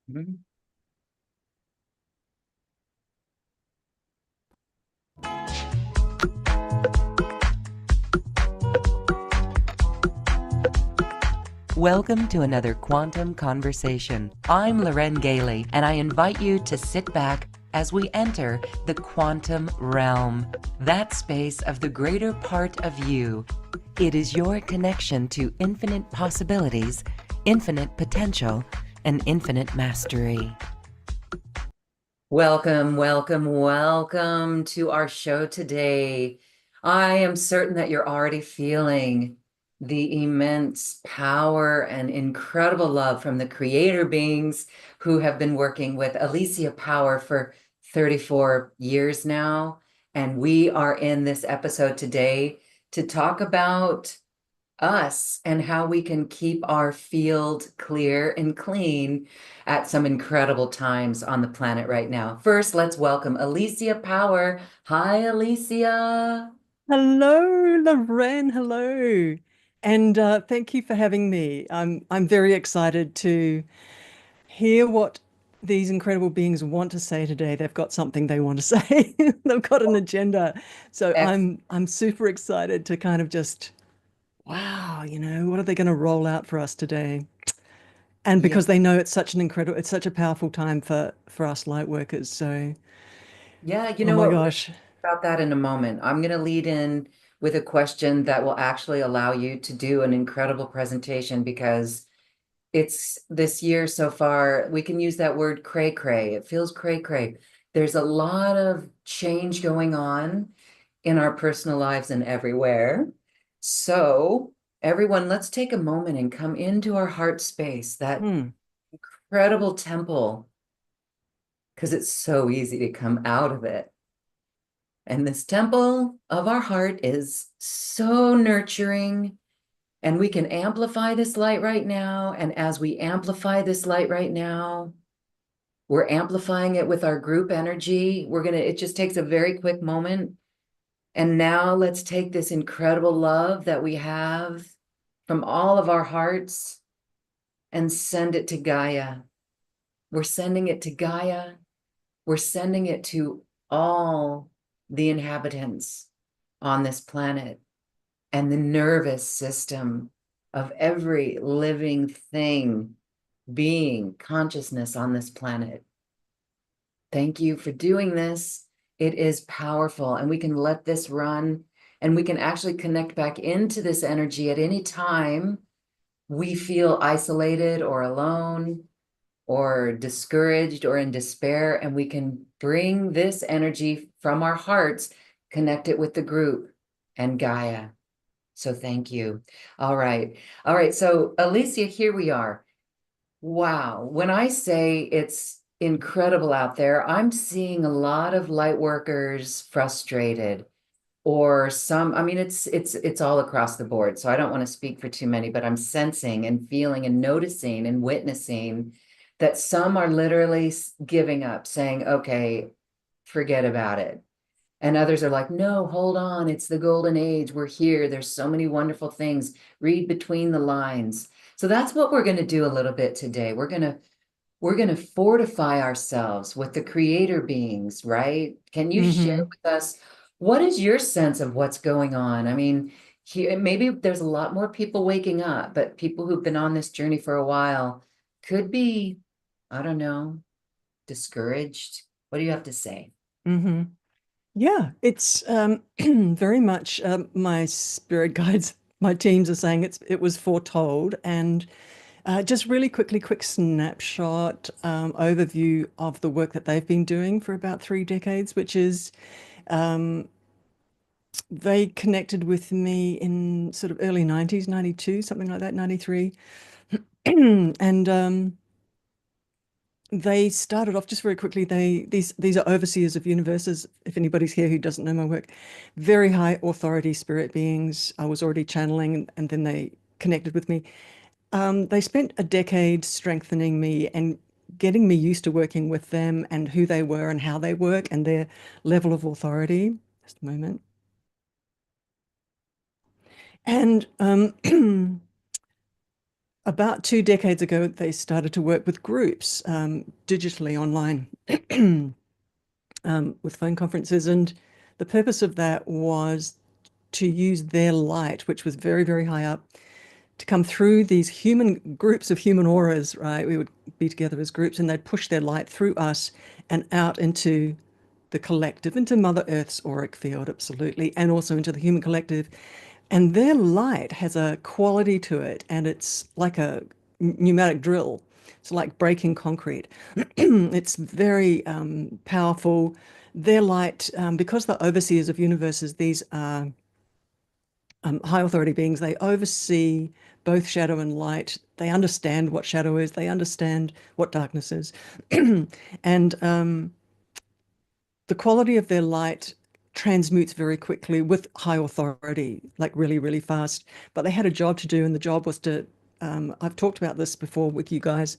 Mhm. Welcome to another Quantum Conversation. I'm Loren Gailey, and I invite you to sit back as we enter the quantum realm, that space of the greater part of you. It is your connection to infinite possibilities, infinite potential, and infinite mastery. Welcome, welcome, welcome to our show today. I am certain that you're already feeling the immense power and incredible love from the creator beings who have been working with Alicia Power for 34 years now. And we are in this episode today to talk about us and how we can keep our field clear and clean at some incredible times on the planet right now. First, let's welcome Alicia Power. Hi, Alicia. Hello, Loren. Hello. And thank you for having me. I'm very excited to hear what these incredible beings want to say today. They've got something they want to say. They've got an agenda. So Ex- I'm super excited to kind of just, wow, what are they going to roll out for us today? And yeah, because they know it's such a powerful time for us light workers. So, yeah, you oh know my what? We're gosh. about that in a moment. I'm going to lead in with a question that will actually allow you to do an incredible presentation because it's this year so far, we can use that word cray cray. It feels cray cray. There's a lot of change going on in our personal lives and everywhere. So, everyone, let's take a moment and come into our heart space, that Hmm. incredible temple, because it's so easy to come out of it. And this temple of our heart is so nurturing. And we can amplify this light right now. And as we amplify this light right now, we're amplifying it with our group energy. It just takes a very quick moment. And now let's take this incredible love that we have from all of our hearts and send it to Gaia. We're sending it to Gaia. We're sending it to all the inhabitants on this planet and the nervous system of every living thing, being, consciousness on this planet. Thank you for doing this. It is powerful, and we can let this run, and we can actually connect back into this energy at any time we feel isolated or alone or discouraged or in despair, and we can bring this energy from our hearts, connect it with the group and Gaia. So thank you. All right. All right. So Alicia, here we are. Wow. When I say it's incredible out there, I'm seeing a lot of light workers frustrated or some, I mean, it's all across the board. So I don't want to speak for too many, but I'm sensing and feeling and noticing and witnessing that some are literally giving up, saying, okay, forget about it. And others are like, no, hold on. It's the golden age. We're here. There's so many wonderful things. Read between the lines. So that's what we're going to do a little bit today. We're going to fortify ourselves with the creator beings, right? Can you share Mm-hmm. with us what is your sense of what's going on? I mean, maybe there's a lot more people waking up, but people who've been on this journey for a while could be, I don't know, discouraged. What do you have to say? Mm-hmm. Yeah, it's very much my spirit guides, my teams are saying it was foretold. And just really quickly, quick snapshot overview of the work that they've been doing for about 3 decades, which is um, they connected with me in sort of early 90s, 92, something like that, 93. And they started off just very quickly. These are overseers of universes. If anybody's here who doesn't know my work, very high authority spirit beings. I was already channeling, and then they connected with me. They spent a decade strengthening me and getting me used to working with them and who they were and how they work and their level of authority. Just a moment. And about 2 decades ago, they started to work with groups digitally online with phone conferences. And the purpose of that was to use their light, which was very, very high up, to come through these human groups of human auras, right? We would be together as groups and they'd push their light through us and out into the collective, into Mother Earth's auric field, absolutely, and also into the human collective. And their light has a quality to it, and it's like a pneumatic drill. It's like breaking concrete. It's very powerful. Their light, because they're overseers of universes, these are high authority beings. They oversee both shadow and light. They understand what shadow is. They understand what darkness is. And the quality of their light transmutes very quickly with high authority, like really, really fast. But they had a job to do, and the job was to, I've talked about this before with you guys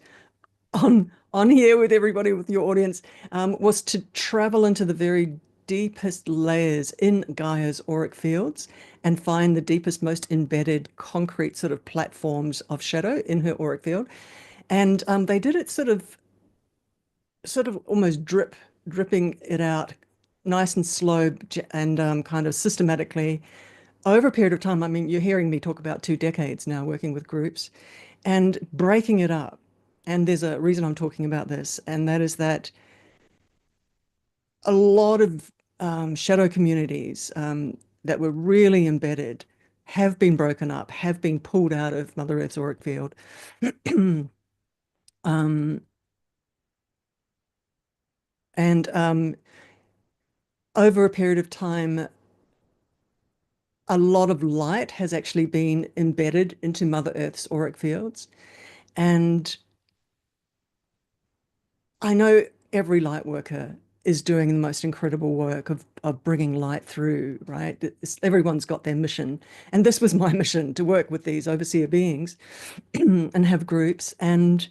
on here with everybody, with your audience, was to travel into the very deepest layers in Gaia's auric fields and find the deepest, most embedded concrete sort of platforms of shadow in her auric field. And they did it sort of almost dripping it out nice and slow and kind of systematically over a period of time. I mean, you're hearing me talk about 2 decades now working with groups and breaking it up. And there's a reason I'm talking about this, and that is that a lot of shadow communities that were really embedded have been broken up, have been pulled out of Mother Earth's auric field. um, and over a period of time, a lot of light has actually been embedded into Mother Earth's auric fields. And I know every light worker is doing the most incredible work of bringing light through, right? Everyone's got their mission. And this was my mission, to work with these overseer beings and have groups. And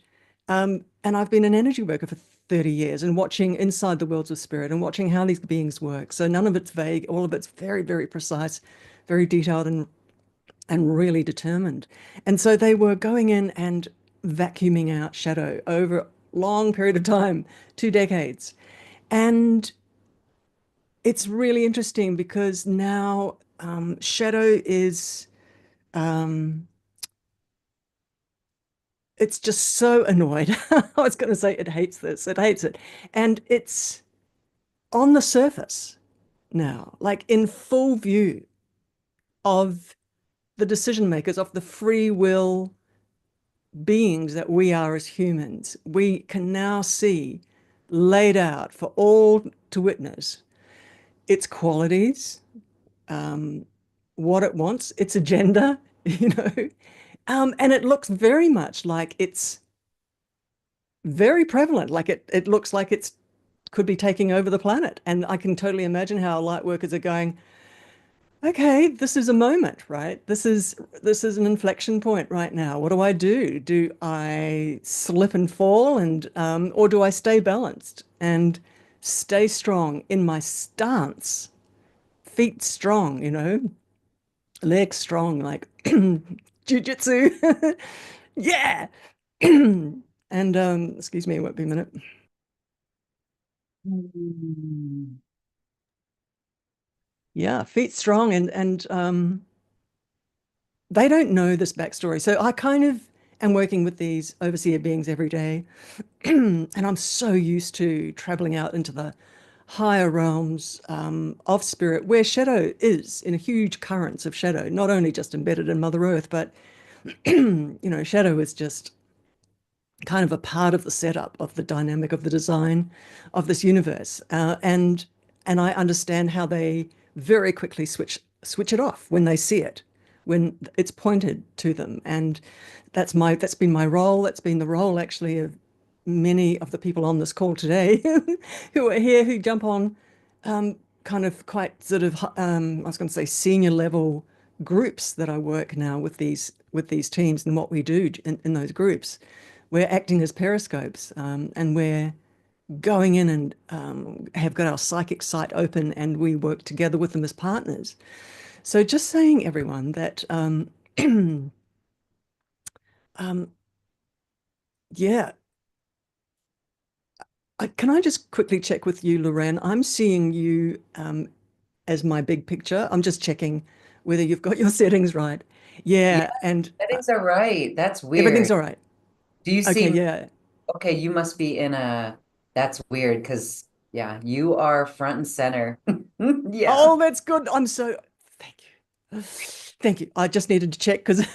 I've been an energy worker for 30 years and watching inside the worlds of spirit and watching how these beings work. So none of it's vague, all of it's very, very precise, very detailed and really determined. And so they were going in and vacuuming out shadow over a long period of time, 2 decades. And it's really interesting because now shadow is, it's just so annoyed. I was going to say it hates this, it hates it. And it's on the surface now, like in full view of the decision makers, of the free will beings that we are as humans. We can now see laid out for all to witness its qualities, what it wants, its agenda, you know. And it looks very much like it's very prevalent, like it looks like it's could be taking over the planet. And I can totally imagine how light workers are going, okay, this is a moment, right? This is an inflection point right now. What do I do? Do I slip and fall and or do I stay balanced and stay strong in my stance? Feet strong, you know, legs strong, like jujitsu. Yeah. And excuse me, it won't be a minute. Yeah, feet strong and they don't know this backstory. So I kind of am working with these overseer beings every day. And I'm so used to traveling out into the higher realms of spirit where shadow is in a huge currents of shadow, not only just embedded in Mother Earth, but you know, shadow is just kind of a part of the setup of the dynamic of the design of this universe. And I understand how they very quickly switch it off when they see it, when it's pointed to them. And that's been my role. That's been the role actually of many of the people on this call today who are here, who jump on kind of quite sort of I was going to say senior level groups that I work now with these teams and what we do in those groups. We're acting as periscopes, and we're going in and have got our psychic sight open, and we work together with them as partners. So just saying, everyone, that Um, yeah. Can I just quickly check with you, Lorraine? I'm seeing you as my big picture. I'm just checking whether you've got your settings right. Yeah, Yeah, and settings are right. That's everything's weird. all right. Do you Okay, see? yeah. Okay, you must be in a. That's weird because yeah, you are front and center. Yeah. Oh, that's good. I'm so thank you. Thank you. I just needed to check because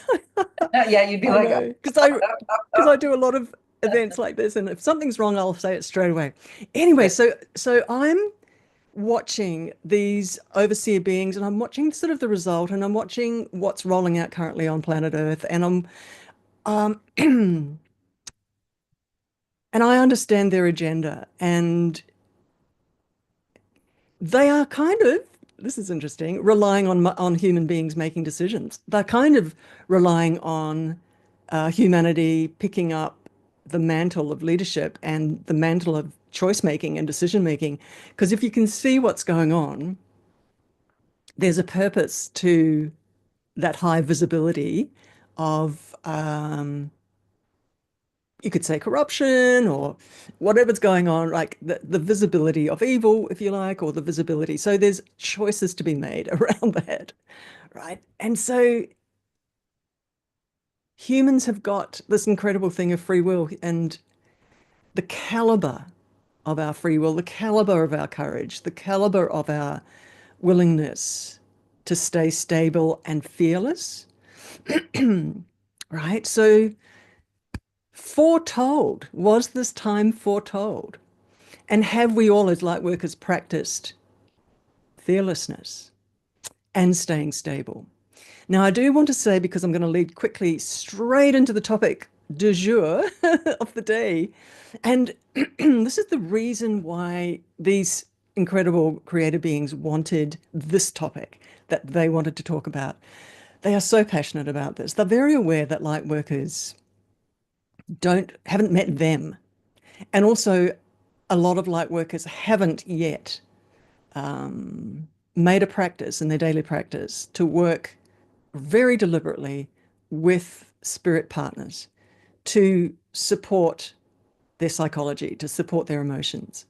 Yeah, you'd be I like, know because I do a lot of events like this, and if something's wrong, I'll say it straight away. Anyway, okay. so I'm watching these overseer beings, and I'm watching sort of the result, and I'm watching what's rolling out currently on planet Earth, and I'm and I understand their agenda, and they are kind of, this is interesting, relying on human beings making decisions. They're kind of relying on humanity picking up the mantle of leadership and the mantle of choice making and decision making. Because if you can see what's going on, there's a purpose to that high visibility of you could say corruption or whatever's going on, like the visibility of evil, if you like, or the visibility. So there's choices to be made around that, right? And so humans have got this incredible thing of free will and the caliber of our free will, the caliber of our courage, the caliber of our willingness to stay stable and fearless, right? So foretold, was this time foretold? And have we all, as light workers, practiced fearlessness and staying stable? Now, I do want to say, because I'm going to lead quickly straight into the topic du jour of the day. And this is the reason why these incredible creative beings wanted this topic that they wanted to talk about. They are so passionate about this. They're very aware that light workers haven't met them. And also, a lot of light workers haven't yet made a practice in their daily practice to work very deliberately with spirit partners to support their psychology, to support their emotions,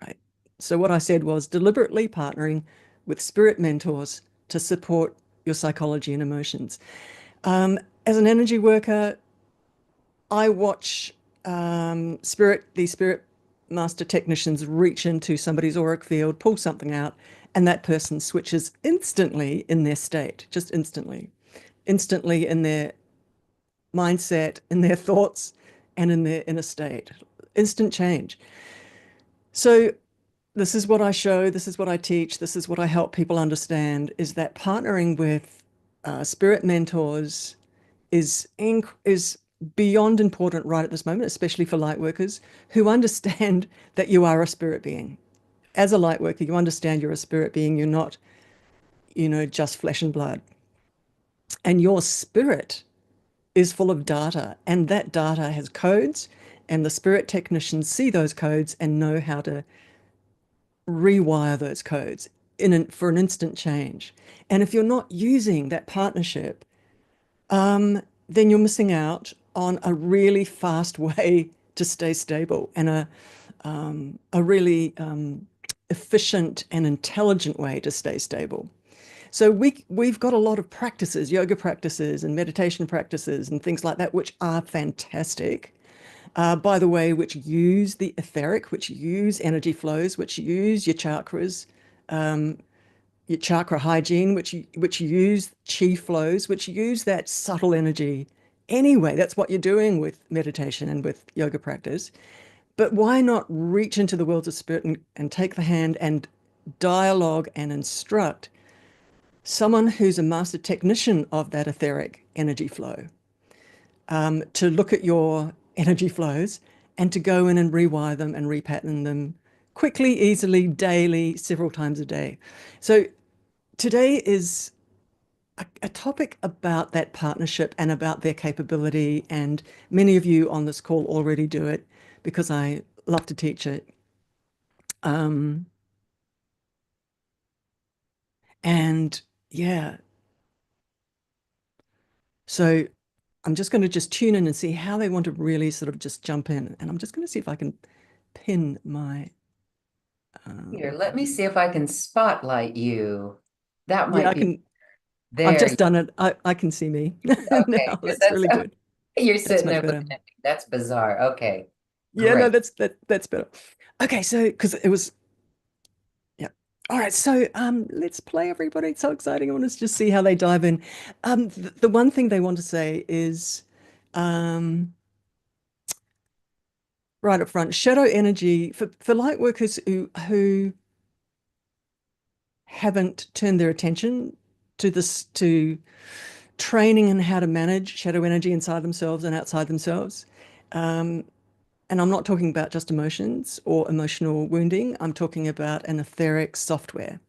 right? So what I said was deliberately partnering with spirit mentors to support your psychology and emotions. As an energy worker, I watch these spirit master technicians reach into somebody's auric field, pull something out, and that person switches instantly in their state, just instantly in their mindset, in their thoughts, and in their inner state. Instant change. So this is what I show, this is what I teach, this is what I help people understand, is that partnering with spirit mentors is beyond important right at this moment, especially for light workers who understand that you are a spirit being. As a light worker, you understand you're a spirit being. You're not, just flesh and blood. And your spirit is full of data, and that data has codes, and the spirit technicians see those codes and know how to rewire those codes for an instant change. And if you're not using that partnership, then you're missing out on a really fast way to stay stable and a really efficient and intelligent way to stay stable. So we've got a lot of practices, yoga practices and meditation practices and things like that, which are fantastic. By the way, which use the etheric, which use energy flows, which use your chakra hygiene, which use chi flows, which use that subtle energy. Anyway, that's what you're doing with meditation and with yoga practice. But why not reach into the worlds of spirit and take the hand and dialogue and instruct someone who's a master technician of that etheric energy flow, to look at your energy flows and to go in and rewire them and repattern them quickly, easily, daily, several times a day. So today is a topic about that partnership and about their capability. And many of you on this call already do it because I love to teach it. Um, and yeah, so I'm just going to just tune in and see how they want to really sort of just jump in. And I'm just going to see if I can pin my. Here, let me see if I can spotlight you. That Yeah, might I be can. I've there. just done it. I can see me Okay, now. because That's really good. you're That's sitting much there better. looking at me. That's bizarre. Okay, Yeah, no, great. that's better. Okay, so because it was yeah. All right, so let's play everybody. It's so exciting. I want to just see how they dive in. The one thing they want to say is um right up front, shadow energy for light workers who haven't turned their attention to this to training in how to manage shadow energy inside themselves and outside themselves. Um, and I'm not talking about just emotions or emotional wounding. I'm talking about an etheric software,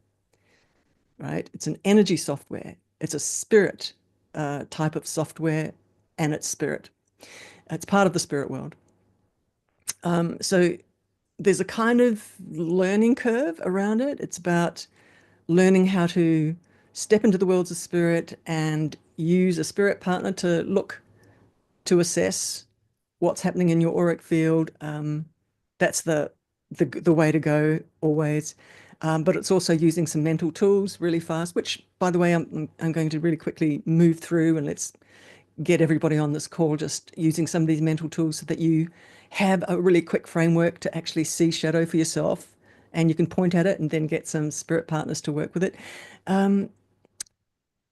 right? It's an energy software. It's a spirit type of software, and it's spirit. It's part of the spirit world. So there's a kind of learning curve around it. It's about learning how to step into the worlds of spirit and use a spirit partner to look to assess what's happening in your auric field. That's the way to go always. But it's also using some mental tools really fast, which, by the way, I'm going to really quickly move through, and let's get everybody on this call just using some of these mental tools so that you have a really quick framework to actually see shadow for yourself, and you can point at it and then get some spirit partners to work with it. Um,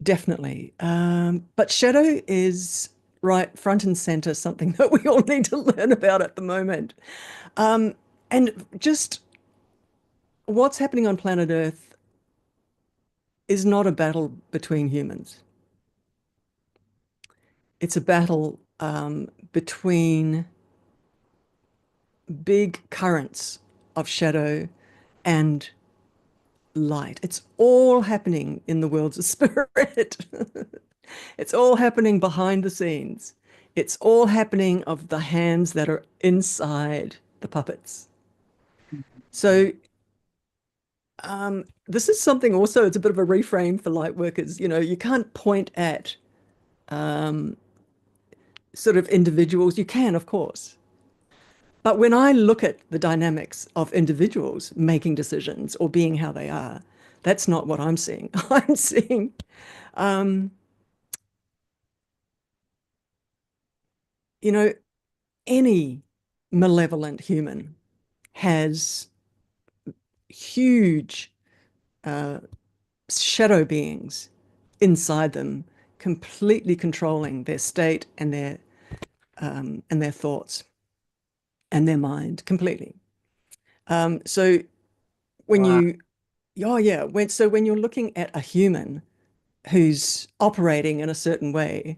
Definitely. But shadow is right front and center, something that we all need to learn about at the moment. Um, and just what's happening on planet Earth is not a battle between humans. It's a battle between big currents of shadow and light. It's all happening in the worlds of spirit. It's all happening behind the scenes. It's all happening of the hands that are inside the puppets. So this is something also, it's a bit of a reframe for light workers. You know, you can't point at um, sort of individuals. You can, of course. But when I look at the dynamics of individuals making decisions or being how they are, that's not what I'm seeing. I'm seeing um, you know, any malevolent human has huge uh, shadow beings inside them, completely controlling their state and their thoughts and their mind completely. So when Wow. you, oh yeah, when you're looking at a human who's operating in a certain way,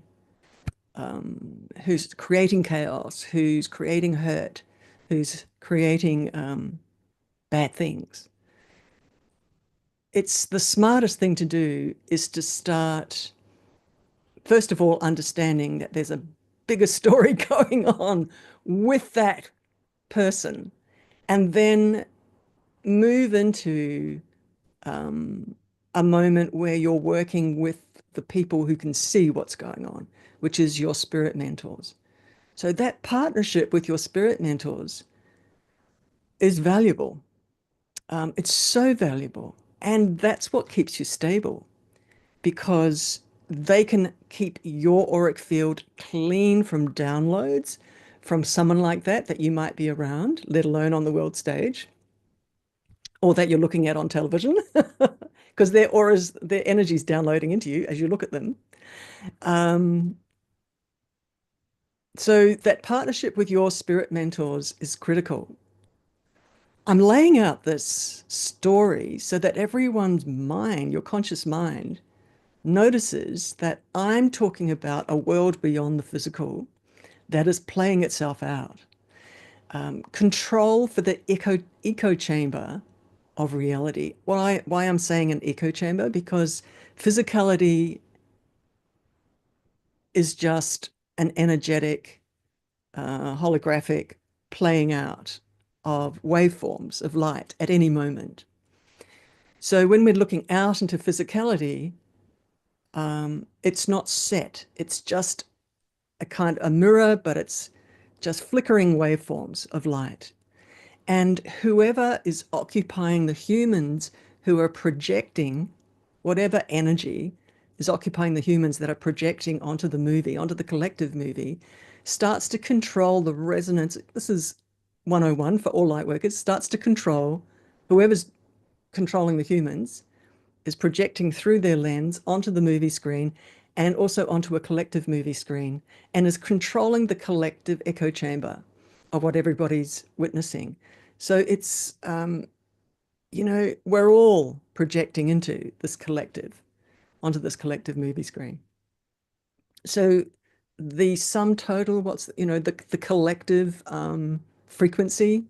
who's creating chaos, who's creating hurt, who's creating bad things, it's the smartest thing to do is to start, first of all, understanding that there's a bigger story going on with that person, and then move into a moment where you're working with the people who can see what's going on, which is your spirit mentors. So that partnership with your spirit mentors is valuable. It's so valuable. And that's what keeps you stable, because they can keep your auric field clean from downloads from someone like that you might be around, let alone on the world stage, or that you're looking at on television, because their auras, their energy is downloading into you as you look at them. Um, so that partnership with your spirit mentors is critical. I'm laying out this story so that everyone's mind, your conscious mind, notices that I'm talking about a world beyond the physical that is playing itself out. Control for the echo chamber of reality. Why I'm saying an echo chamber? Because physicality is just an energetic, holographic playing out of waveforms of light at any moment. So when we're looking out into physicality, it's not set. It's just a mirror, but it's just flickering waveforms of light. And whoever is occupying the humans who are projecting whatever energy is occupying the humans that are projecting onto the movie, onto the collective movie, starts to control the resonance. This is 101 for all light workers, starts to control whoever's controlling the humans is projecting through their lens onto the movie screen and also onto a collective movie screen and is controlling the collective echo chamber of what everybody's witnessing. So it's, we're all projecting into this collective, onto this collective movie screen. So the sum total, the collective frequency.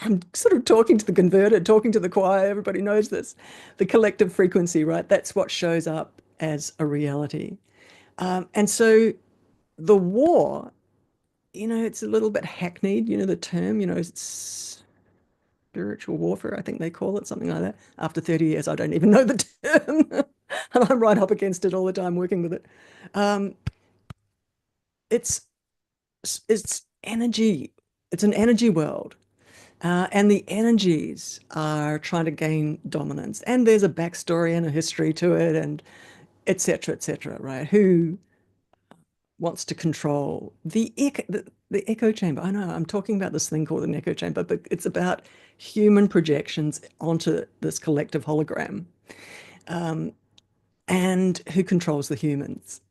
I'm sort of talking to the converter, talking to the choir. Everybody knows this. The collective frequency, right? That's what shows up as a reality. And so the war, it's a little bit hackneyed, the term, it's spiritual warfare, I think they call it, something like that. After 30 years, I don't even know the term. And I'm right up against it all the time working with it. It's energy. It's an energy world. And the energies are trying to gain dominance. And there's a backstory and a history to it, and et cetera, right? Who wants to control the echo chamber? I know I'm talking about this thing called an echo chamber, but it's about human projections onto this collective hologram, and who controls the humans.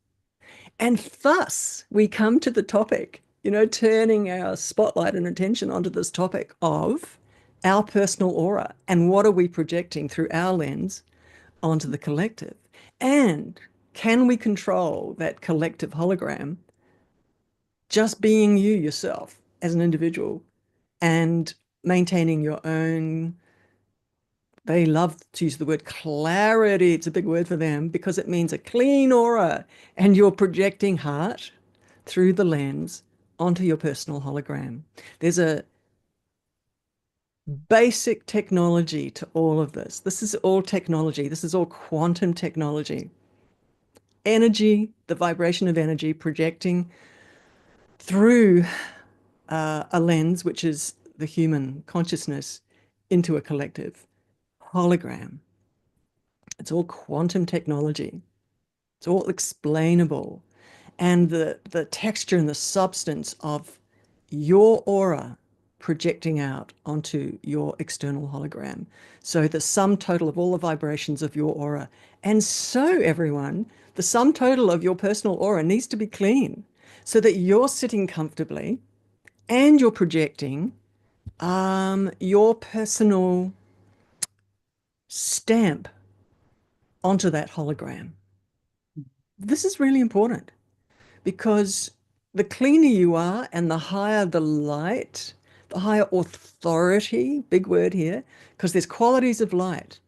And thus we come to the topic, turning our spotlight and attention onto this topic of our personal aura and what are we projecting through our lens onto the collective. And can we control that collective hologram just being you yourself as an individual and maintaining your own, they love to use the word clarity. It's a big word for them because it means a clean aura, and you're projecting heart through the lens onto your personal hologram. There's a basic technology to all of this. This is all technology. This is all quantum technology. Energy, the vibration of energy projecting through a lens, which is the human consciousness, into a collective hologram. It's all quantum technology. It's all explainable. And the texture and the substance of your aura projecting out onto your external hologram. So the sum total of all the vibrations of your aura. And so everyone, the sum total of your personal aura needs to be clean so that you're sitting comfortably and you're projecting your personal stamp onto that hologram. This is really important because the cleaner you are and the higher the light, the higher authority, big word here, because there's qualities of light,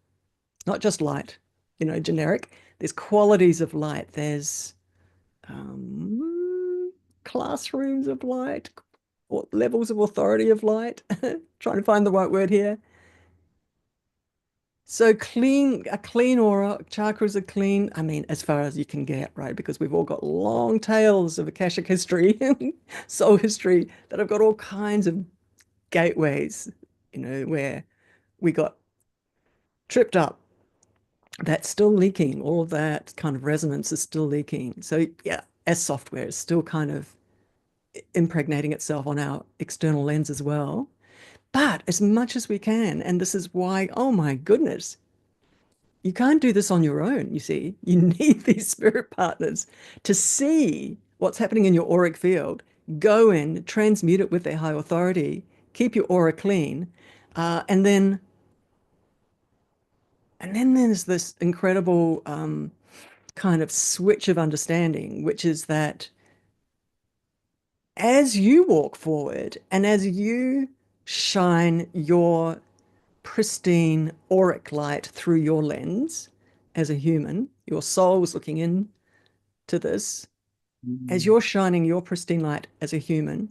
not just light, generic. There's qualities of light. There's classrooms of light, or levels of authority of light. Trying to find the right word here. So a clean aura, chakras are clean. I mean, as far as you can get, right? Because we've all got long tails of Akashic history, soul history that have got all kinds of gateways, where we got tripped up. That's still leaking. All of that kind of resonance is still leaking. So yeah, as software is still kind of impregnating itself on our external lens as well. But as much as we can, and this is why, oh my goodness, you can't do this on your own, you see. You need these spirit partners to see what's happening in your auric field, go in, transmute it with their high authority, keep your aura clean, and then there's this incredible kind of switch of understanding, which is that as you walk forward and as you shine your pristine auric light through your lens as a human, your soul is looking in to this, as you're shining your pristine light as a human,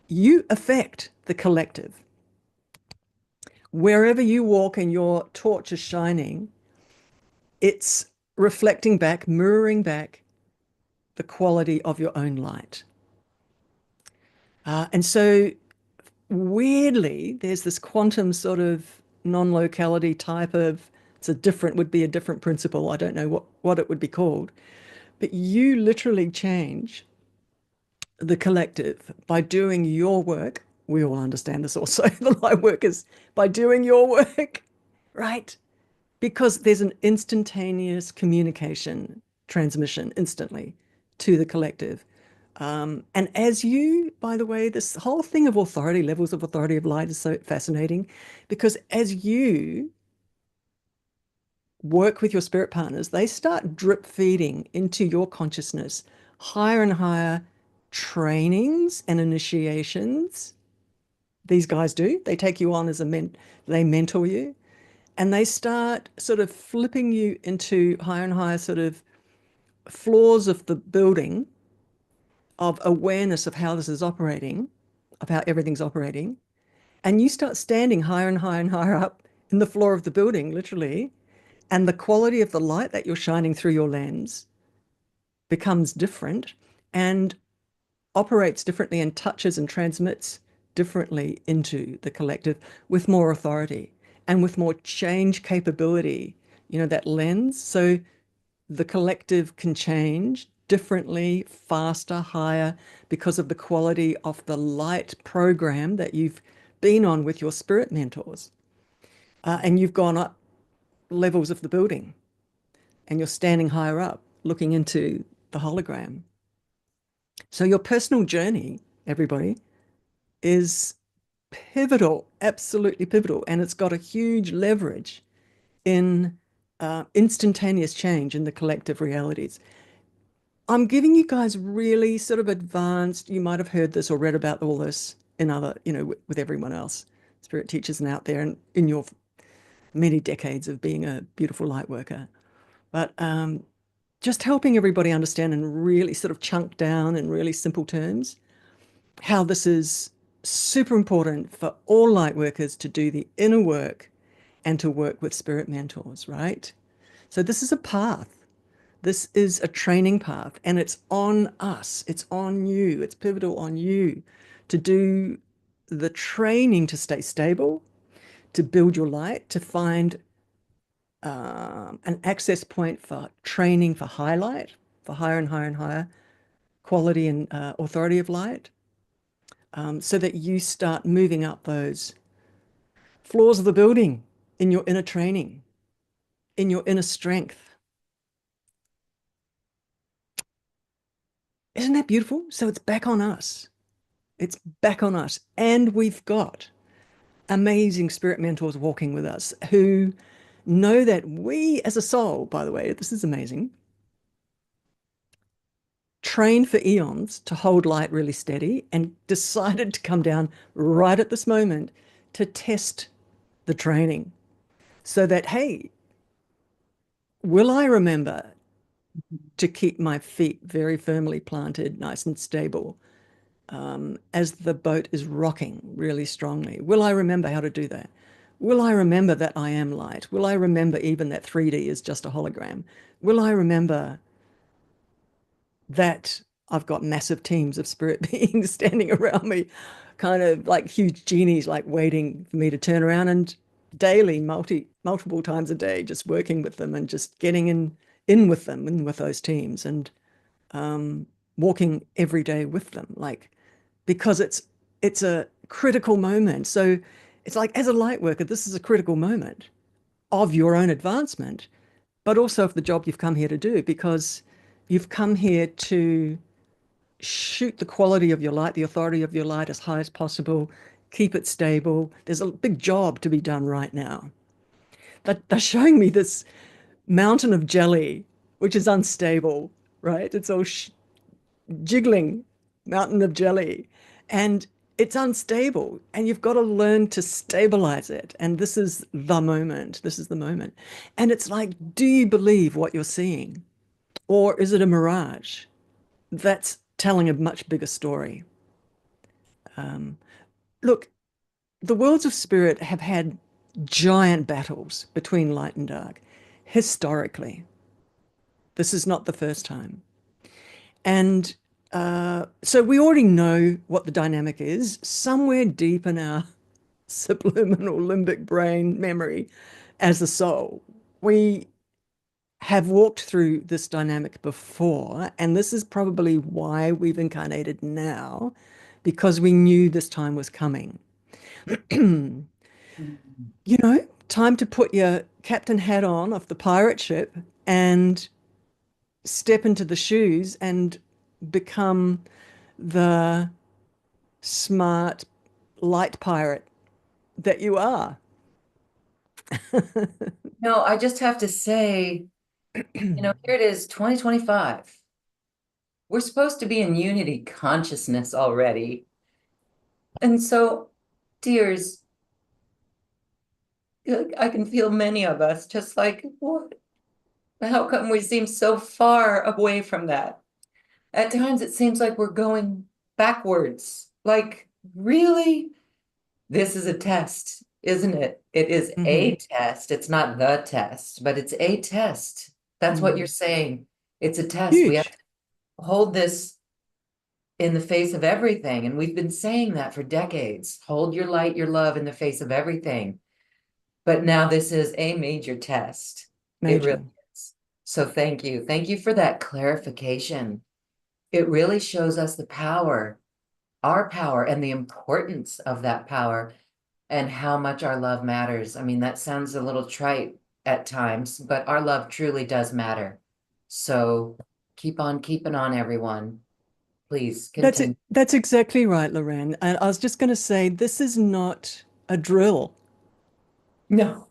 you affect the collective. Wherever you walk and your torch is shining, it's reflecting back, mirroring back the quality of your own light. And so weirdly, there's this quantum sort of non-locality type of, would be a different principle. I don't know what it would be called, but you literally change the collective by doing your work. We all understand this also, the light workers, by doing your work, right? Because there's an instantaneous communication transmission instantly to the collective. And as you, by the way, this whole thing of authority, levels of authority of light is so fascinating, because as you work with your spirit partners, they start drip feeding into your consciousness higher and higher trainings and initiations. These guys do. They take you on as they mentor you, and they start sort of flipping you into higher and higher sort of floors of the building of awareness of how this is operating, of how everything's operating. And you start standing higher and higher and higher up in the floor of the building, literally. And the quality of the light that you're shining through your lens becomes different and operates differently and touches and transmits differently into the collective with more authority and with more change capability, that lens. So the collective can change differently, faster, higher, because of the quality of the light program that you've been on with your spirit mentors. And you've gone up levels of the building and you're standing higher up looking into the hologram. So your personal journey, everybody, is pivotal, absolutely pivotal. And it's got a huge leverage in instantaneous change in the collective realities. I'm giving you guys really sort of advanced, you might have heard this or read about all this in other, with everyone else, spirit teachers and out there and in your many decades of being a beautiful light worker. But just helping everybody understand and really sort of chunk down in really simple terms how this is super important for all light workers to do the inner work and to work with spirit mentors, right? So this is a path. This is a training path, and it's on us. It's on you. It's pivotal on you to do the training to stay stable, to build your light, to find an access point for training for highlight, for higher and higher and higher quality and authority of light, so that you start moving up those floors of the building in your inner training, in your inner strength. Isn't that beautiful? So it's back on us. It's back on us. And we've got amazing spirit mentors walking with us who know that we as a soul, by the way, this is amazing, trained for eons to hold light really steady and decided to come down right at this moment to test the training so that, hey, will I remember to keep my feet very firmly planted, nice and stable, as the boat is rocking really strongly? Will I remember how to do that? Will I remember that I am light? Will I remember even that 3D is just a hologram? Will I remember that I've got massive teams of spirit beings standing around me, kind of like huge genies, like waiting for me to turn around, and daily, multiple times a day, just working with them and just getting in with them and with those teams and walking every day with them, like, because it's a critical moment. So it's like, as a light worker, this is a critical moment of your own advancement, but also of the job you've come here to do, because you've come here to shoot the quality of your light, the authority of your light as high as possible, keep it stable. There's a big job to be done right now. They're showing me this mountain of jelly, which is unstable, right? It's all jiggling, mountain of jelly. And it's unstable, and you've got to learn to stabilize it. And this is the moment. This is the moment. And it's like, do you believe what you're seeing? Or is it a mirage that's telling a much bigger story? Look, the worlds of spirit have had giant battles between light and dark historically. This is not the first time. And so we already know what the dynamic is. Somewhere deep in our subliminal limbic brain memory as the soul, we have walked through this dynamic before, and this is probably why we've incarnated now, because we knew this time was coming. Mhm. Time to put your captain hat on of the pirate ship and step into the shoes and become the smart light pirate that you are. No, I just have to say, here it is, 2025. We're supposed to be in unity consciousness already. And so, dears, I can feel many of us just like, what? How come we seem so far away from that? At times it seems like we're going backwards. Like, really? This is a test, isn't it? It is Hmm. a test. It's not the test, but it's a test. That's what you're Mm. saying. It's a test. We have Huge. to hold this in the face of everything. And we've been saying that for decades. Hold your light, your love in the face of everything. But now this is a major test. It really Major. is. So thank you. Thank you for that clarification. It really shows us the power, our power, and the importance of that power and how much our love matters. I mean, that sounds a little trite at times, but our love truly does matter. So keep on keeping on, everyone. Please That's continue. it. That's exactly right, Loren. And I was just going to say, this is not a drill. No.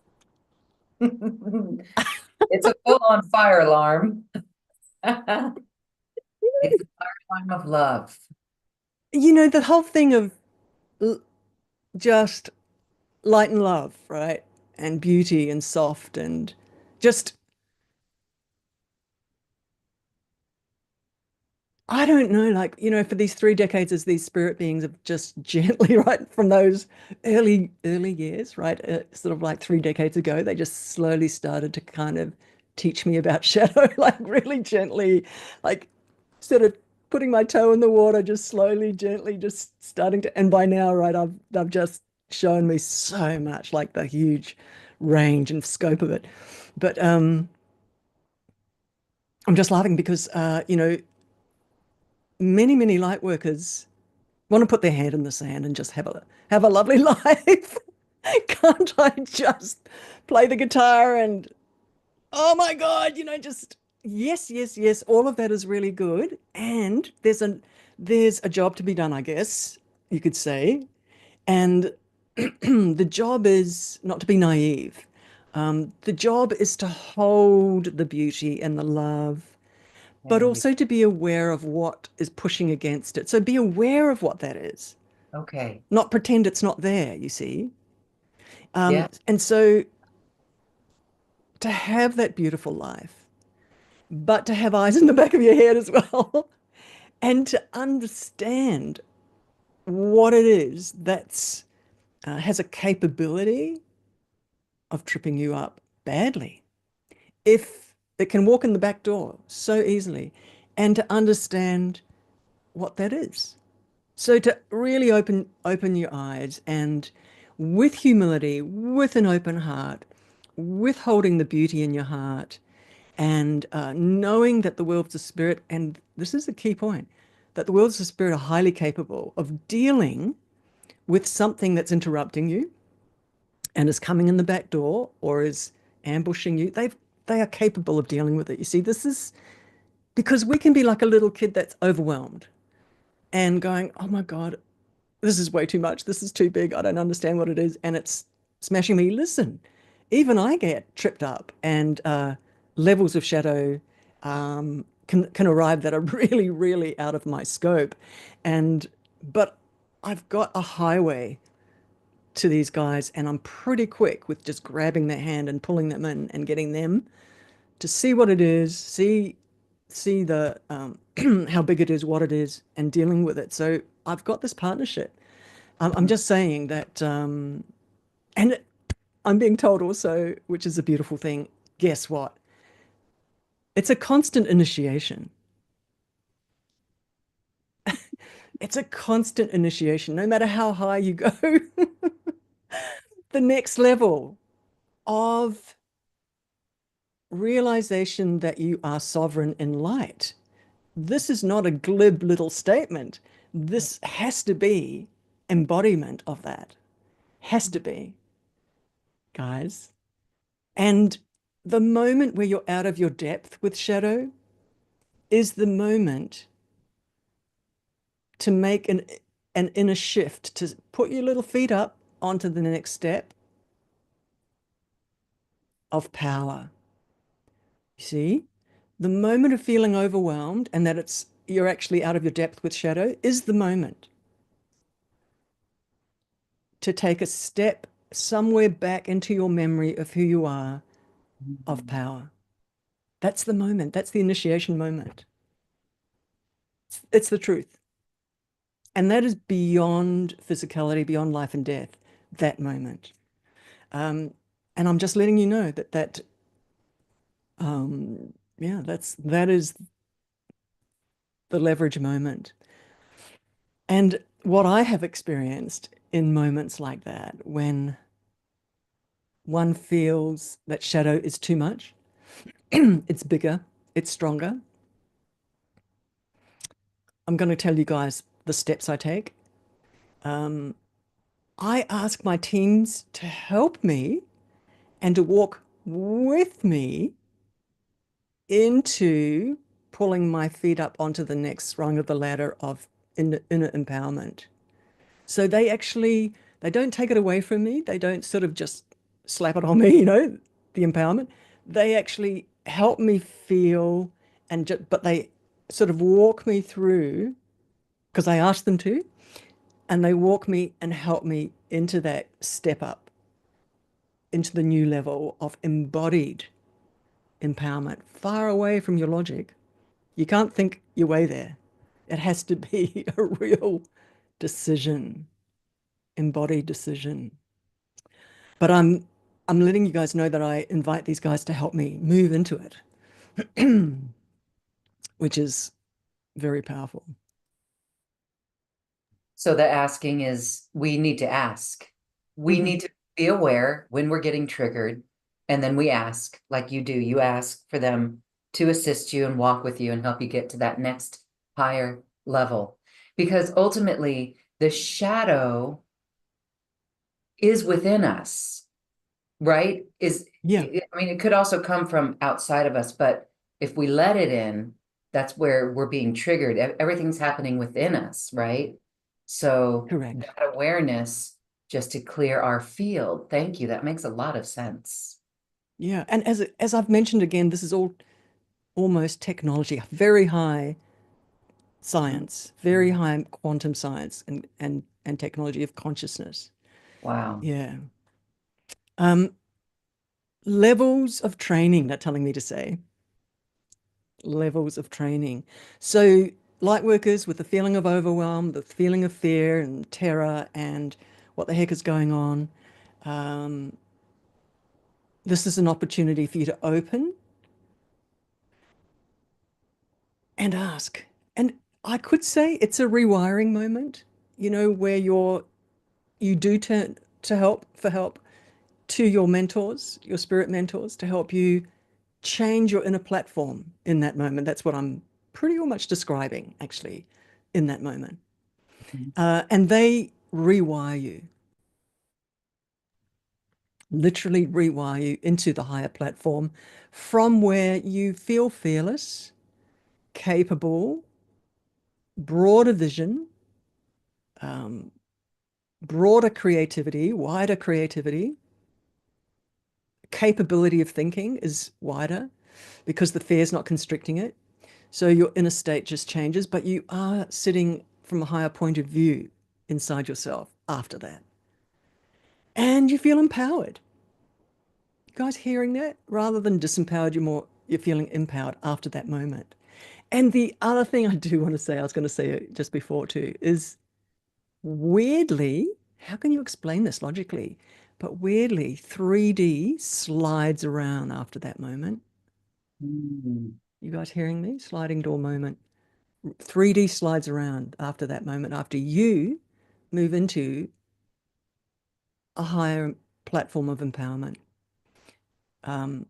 It's a full-on fire alarm. It's a fire alarm of love. The whole thing of just light and love, right? And beauty and soft and just, I don't know, like, for these 3 decades as these spirit beings have just gently, right, from those early years, right? Sort of like 3 decades ago, they just slowly started to kind of teach me about shadow, like really gently, like sort of putting my toe in the water, just slowly, gently, just starting to, and by now, right, I've just shown me so much, like the huge range and scope of it. But I'm just laughing because many light workers want to put their head in the sand and just have a lovely life. Can't I just play the guitar and oh my God, just yes, all of that is really good. And there's a job to be done, I guess you could say. And the job is not to be naive. The job is to hold the beauty and the love, but Okay. also to be aware of what is pushing against it. So be aware of what that is, Okay. not pretend it's not there, you see. Yeah. And so to have that beautiful life, but to have eyes in the back of your head as well, and to understand what it is that's has a capability of tripping you up badly. If it can walk in the back door so easily, and to understand what that is. So to really open your eyes and with humility, with an open heart, with holding the beauty in your heart, and knowing that the worlds of spirit, and this is the key point, that the worlds of spirit are highly capable of dealing with something that's interrupting you and is coming in the back door or is ambushing you. They are capable of dealing with it. You see, this is because we can be like a little kid that's overwhelmed and going, oh my God, this is way too much. This is too big. I don't understand what it is. And it's smashing me. Listen, even I get tripped up and levels of shadow can arrive that are really out of my scope. But I've got a highway to these guys and I'm pretty quick with just grabbing their hand and pulling them in and getting them to see what it is, see the how big it is, what it is, and dealing with it. So I've got this partnership. I'm just saying that, and I'm being told also, which is a beautiful thing. Guess what? It's a constant initiation. It's a constant initiation, no matter how high you go. The next level of realization that you are sovereign in light. This is not a glib little statement. This has to be embodiment of that. Has to be, guys. And the moment where you're out of your depth with shadow is the moment to make an inner shift, to put your little feet up onto the next step of power. You see, the moment of feeling overwhelmed and that you're actually out of your depth with shadow is the moment to take a step somewhere back into your memory of who you are, of power. That's the moment. That's the initiation moment. It's the truth. And that is beyond physicality, beyond life and death, that moment. And I'm just letting you know yeah, that is the leverage moment. And what I have experienced in moments like that, when one feels that shadow is too much, it's bigger, it's stronger. I'm going to tell you guys the steps I take. I ask my teams to help me and to walk with me into pulling my feet up onto the next rung of the ladder of inner empowerment. So they don't take it away from me. They don't sort of just slap it on me, the empowerment. They actually help me feel but they sort of walk me through because I ask them to, and they walk me and help me into that step up, into the new level of embodied empowerment, far away from your logic. You can't think your way there. It has to be a real decision, embodied decision. But I'm letting you guys know that I invite these guys to help me move into it, which is very powerful. So the asking is, we need to ask. We need to be aware when we're getting triggered, and then we ask, like you do. You ask for them to assist you and walk with you and help you get to that next higher level. Because ultimately, the shadow is within us, right? Yeah, I mean, it could also come from outside of us, but if we let it in, that's where we're being triggered. Everything's happening within us, right? So correct. that awareness just to clear our field. Thank you. That makes a lot of sense. Yeah, and as I've mentioned again, this is all almost technology, very high science, very high quantum science and technology of consciousness. Wow. Yeah. Um, Levels of training, they're telling me to say. Levels of training. So light workers with the feeling of overwhelm, the feeling of fear and terror and what the heck is going on. This is an opportunity for you to open and ask. And I could say it's a rewiring moment, where you do turn to help to your mentors, your spirit mentors, to help you change your inner platform in that moment. That's what I'm pretty much describing, actually, in that moment. And they rewire you, literally rewire you into the higher platform from where you feel fearless, capable, broader vision, broader creativity, wider creativity, capability of thinking is wider because the fear is not constricting it. So your inner state just changes, but you are sitting from a higher point of view inside yourself after that. And you feel empowered. You guys hearing that? Rather than disempowered, you're feeling empowered after that moment. And the other thing I do want to say, I was going to say it just before too, is weirdly, how can you explain this logically? But weirdly, 3D slides around after that moment. Mm. You guys hearing me? Sliding door moment. 3D slides around after that moment, after you move into a higher platform of empowerment um,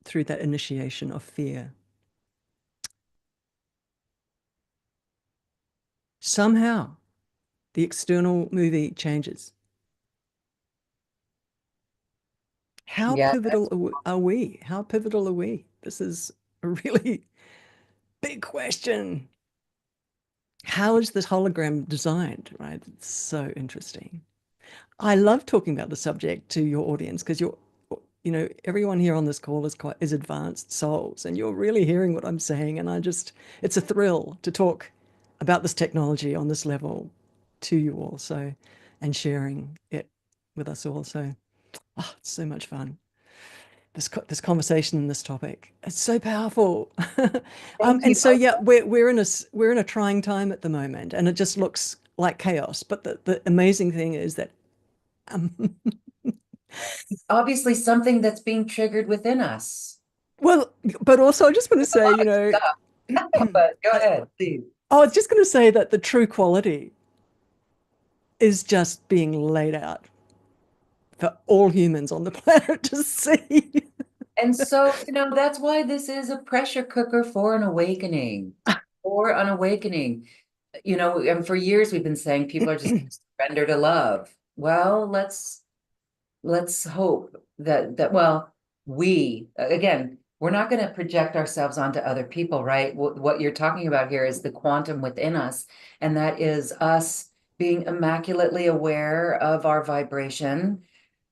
through that initiation of fear. Somehow the external movie changes. How Yeah, pivotal are we? How pivotal are we? This is a really big question. How is this hologram designed, right? It's so interesting. I love talking about the subject to your audience because everyone here on this call is advanced souls, and you're really hearing what I'm saying. And it's a thrill to talk about this technology on this level to you all. So, and sharing it with us all. So, it's so much fun. This conversation and this topic. It's so powerful. thank And you. so yeah, we're in a trying time at the moment, and it just looks like chaos. But the amazing thing is that um, Obviously, something that's being triggered within us. well, but also I just want to There's a say, lot of stuff, but go I, ahead, please. I was just going to say that the true quality is just being laid out for all humans on the planet to see. And so, that's why this is a pressure cooker for an awakening, for an awakening. And for years we've been saying people are just gonna surrender to love. Well, let's hope that well, we again, we're not going to project ourselves onto other people, right? What you're talking about here is the quantum within us, and that is us being immaculately aware of our vibration.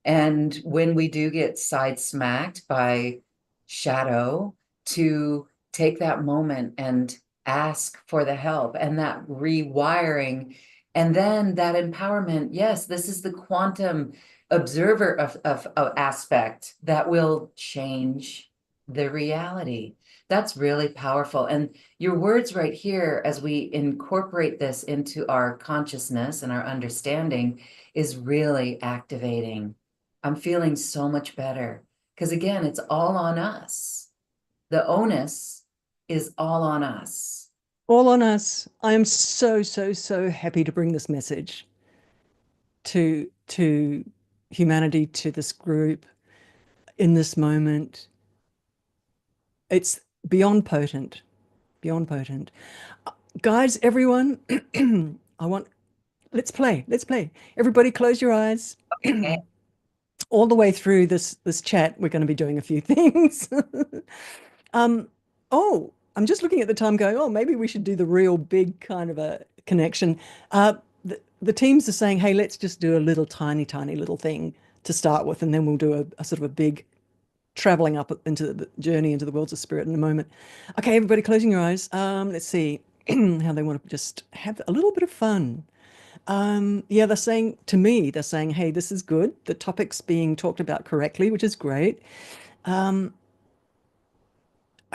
And when we do get side smacked by shadow, to take that moment and ask for the help and that rewiring, and then that empowerment. Yes, this is the quantum observer of aspect that will change the reality. That's really powerful. And your words right here, as we incorporate this into our consciousness and our understanding, is really activating. I'm feeling so much better because, again, it's all on us. The onus is all on us. All on us. I am so, so, so happy to bring this message to humanity, to this group in this moment. It's beyond potent, beyond potent. Guys, everyone, I want, let's play. Let's play. Everybody close your eyes. Okay. All the way through this chat, we're going to be doing a few things. Um, oh, I'm just looking at the time going, oh, maybe we should do the real big kind of a connection. The teams are saying, hey, let's just do a little tiny, tiny little thing to start with, and then we'll do a sort of a big traveling up into the journey into the worlds of spirit in a moment. Okay, everybody closing your eyes. Let's see how they want to just have a little bit of fun. Yeah, they're saying, hey, this is good. The topic's being talked about correctly, which is great.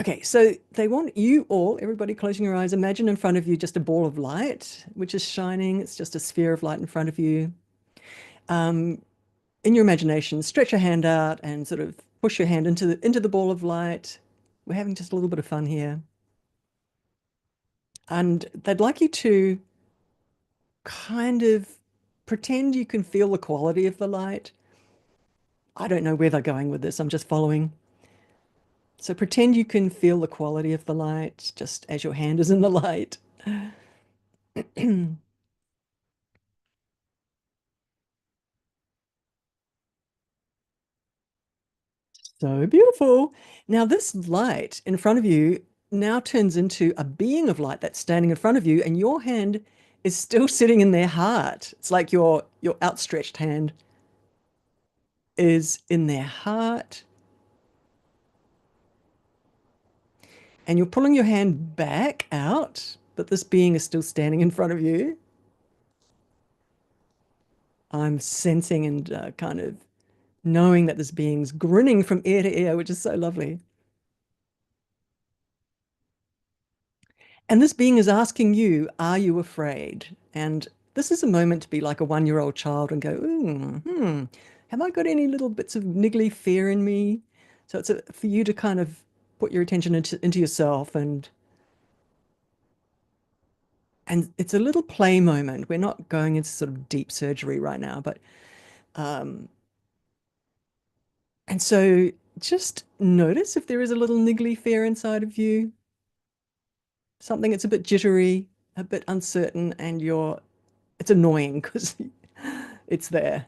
Okay, so they want you all, everybody closing your eyes, imagine in front of you just a ball of light, which is shining. It's just a sphere of light in front of you. In your imagination, stretch your hand out and sort of push your hand into the ball of light. We're having just a little bit of fun here. And they'd like you to kind of pretend you can feel the quality of the light. I don't know where they're going with this. I'm just following. So pretend you can feel the quality of the light just as your hand is in the light. So beautiful. Now, this light in front of you now turns into a being of light that's standing in front of you, and your hand is still sitting in their heart. It's like your outstretched hand is in their heart, and you're pulling your hand back out, but this being is still standing in front of you. I'm sensing and kind of knowing that this being's grinning from ear to ear, which is so lovely. And this being is asking you, are you afraid? And this is a moment to be like a 1-year-old child and go, have I got any little bits of niggly fear in me? So it's for you to kind of put your attention into yourself and And it's a little play moment. We're not going into sort of deep surgery right now, but um, and so just notice if there is a little niggly fear inside of you, something that's a bit jittery, a bit uncertain, and it's annoying because it's there.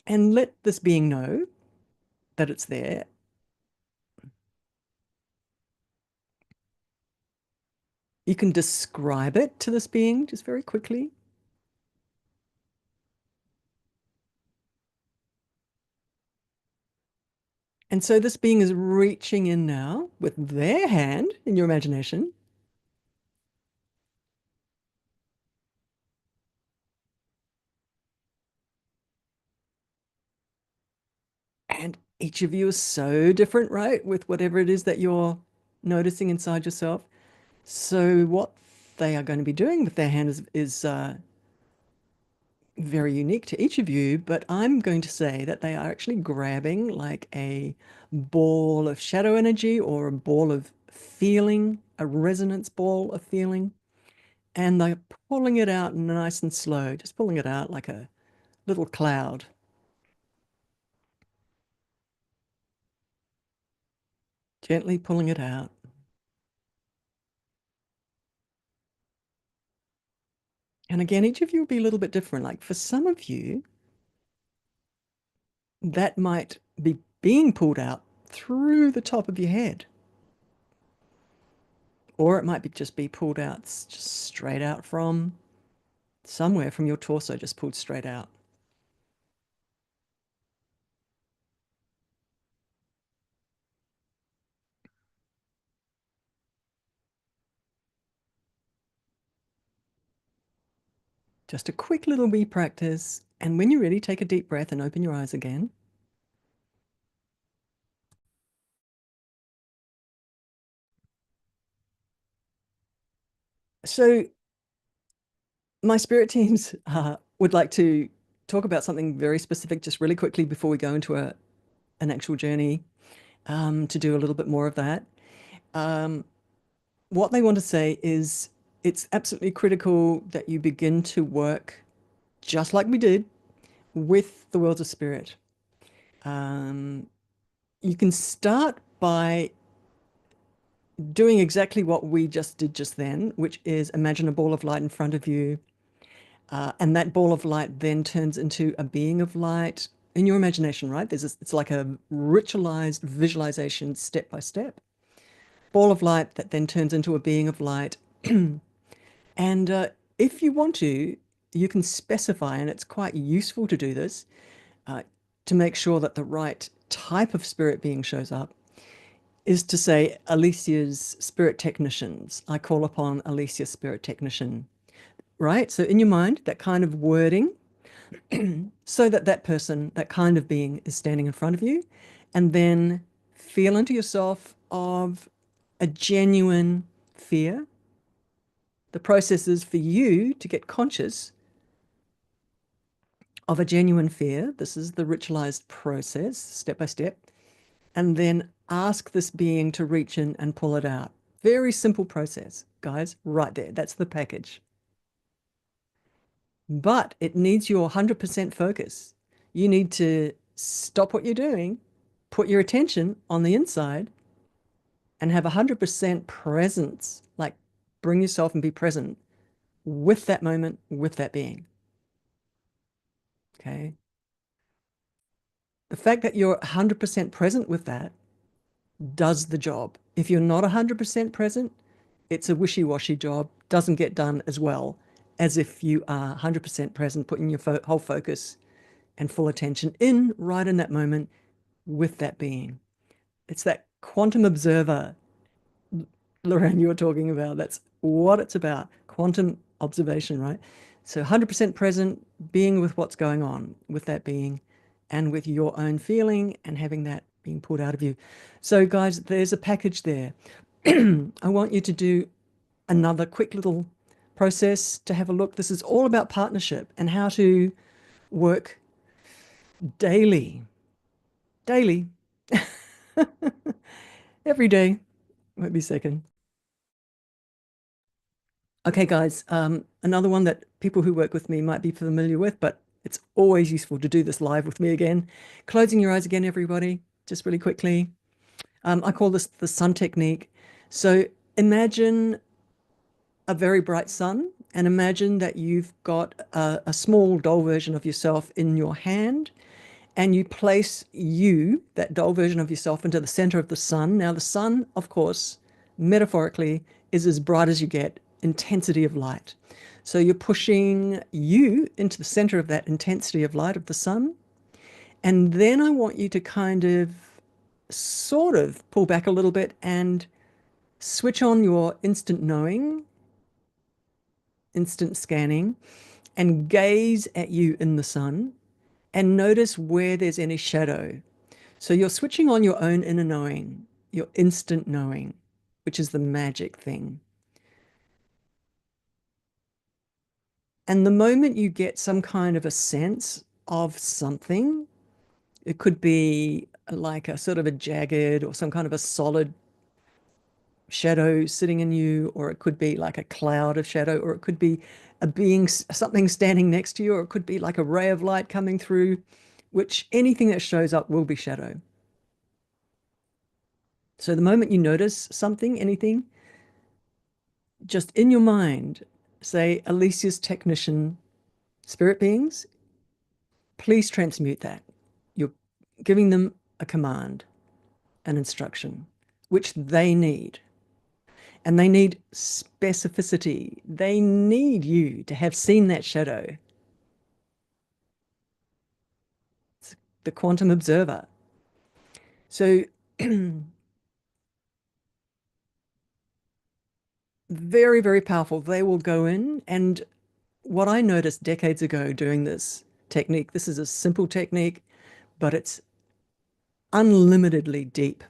And let this being know that it's there. You can describe it to this being just very quickly. And so this being is reaching in now with their hand in your imagination. And each of you is so different, right? With whatever it is that you're noticing inside yourself. So what they are going to be doing with their hand is very unique to each of you, but I'm going to say that they are actually grabbing like a ball of shadow energy or a ball of feeling, a resonance ball of feeling, and they're pulling it out nice and slow, just pulling it out like a little cloud. Gently pulling it out. And again, each of you will be a little bit different. Like for some of you, that might be being pulled out through the top of your head. Or it might just be pulled out just straight out from somewhere from your torso, just pulled straight out. Just a quick little wee practice. And when you're ready, take a deep breath and open your eyes again. So my spirit teams would like to talk about something very specific just really quickly before we go into an actual journey to do a little bit more of that. What they want to say is it's absolutely critical that you begin to work just like we did with the worlds of spirit. You can start by doing exactly what we just did just then, which is imagine a ball of light in front of you. And that ball of light then turns into a being of light in your imagination, right? It's like a ritualized visualization step by step. Ball of light that then turns into a being of light. And if you want to, you can specify, and it's quite useful to do this uh, to make sure that the right type of spirit being shows up, is to say Alicia's spirit technicians. I call upon Alicia's spirit technician, right? So in your mind, that kind of wording, so that that person, that kind of being is standing in front of you, and then feel into yourself of a genuine fear. The process is for you to get conscious of a genuine fear. This is the ritualized process, step by step. And then ask this being to reach in and pull it out. Very simple process, guys, right there. That's the package. But it needs your 100% focus. You need to stop what you're doing, put your attention on the inside, and have 100% presence. Like bring yourself and be present with that moment, with that being. Okay. The fact that you're 100% present with that does the job. If you're not 100% present, it's a wishy-washy job, doesn't get done as well as if you are 100% present, putting your whole focus and full attention in right in that moment with that being. It's that quantum observer, Lorraine, you were talking about. That's what it's about. Quantum observation, right? So 100% present, being with what's going on with that being and with your own feeling and having that being pulled out of you. So guys, there's a package there. I want you to do another quick little process to have a look. This is all about partnership and how to work daily, daily, every day, won't be second. Okay, guys, another one that people who work with me might be familiar with, but it's always useful to do this live with me again. Closing your eyes again, everybody, just really quickly. I call this the sun technique. So imagine a very bright sun and imagine that you've got a small doll version of yourself in your hand and you place that doll version of yourself, into the center of the sun. Now, the sun, of course, metaphorically, is as bright as you get, intensity of light. So you're pushing you into the center of that intensity of light of the sun. And then I want you to kind of sort of pull back a little bit and switch on your instant knowing, instant scanning, and gaze at you in the sun and notice where there's any shadow. So you're switching on your own inner knowing, your instant knowing, which is the magic thing. And the moment you get some kind of a sense of something, it could be like a sort of a jagged or some kind of a solid shadow sitting in you, or it could be like a cloud of shadow, or it could be a being, something standing next to you, or it could be like a ray of light coming through, which anything that shows up will be shadow. So the moment you notice something, anything, just in your mind, say, Alicia's technician, spirit beings, please transmute that. You're giving them a command, an instruction, which they need. And they need specificity. They need you to have seen that shadow. It's the quantum observer. So very, very powerful. They will go in. And what I noticed decades ago doing this technique, this is a simple technique, but it's unlimitedly deep.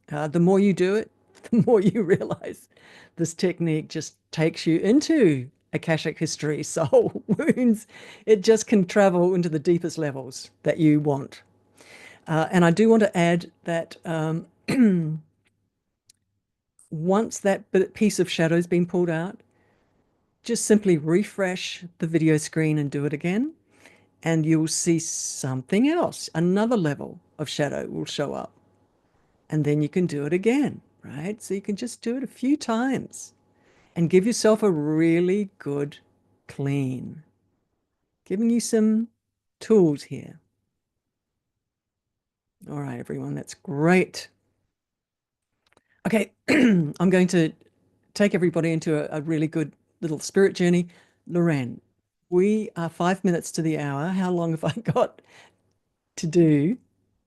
The more you do it, the more you realize this technique just takes you into Akashic history, soul wounds. It just can travel into the deepest levels that you want. And I do want to add that once that piece of shadow has been pulled out, just simply refresh the video screen and do it again, and you'll see something else. Another level of shadow will show up. And then you can do it again, right? So you can just do it a few times and give yourself a really good clean. Giving you some tools here. All right, everyone, that's great. Okay, I'm going to take everybody into a really good little spirit journey. Lorraine, we are 5 minutes to the hour. How long have I got to do?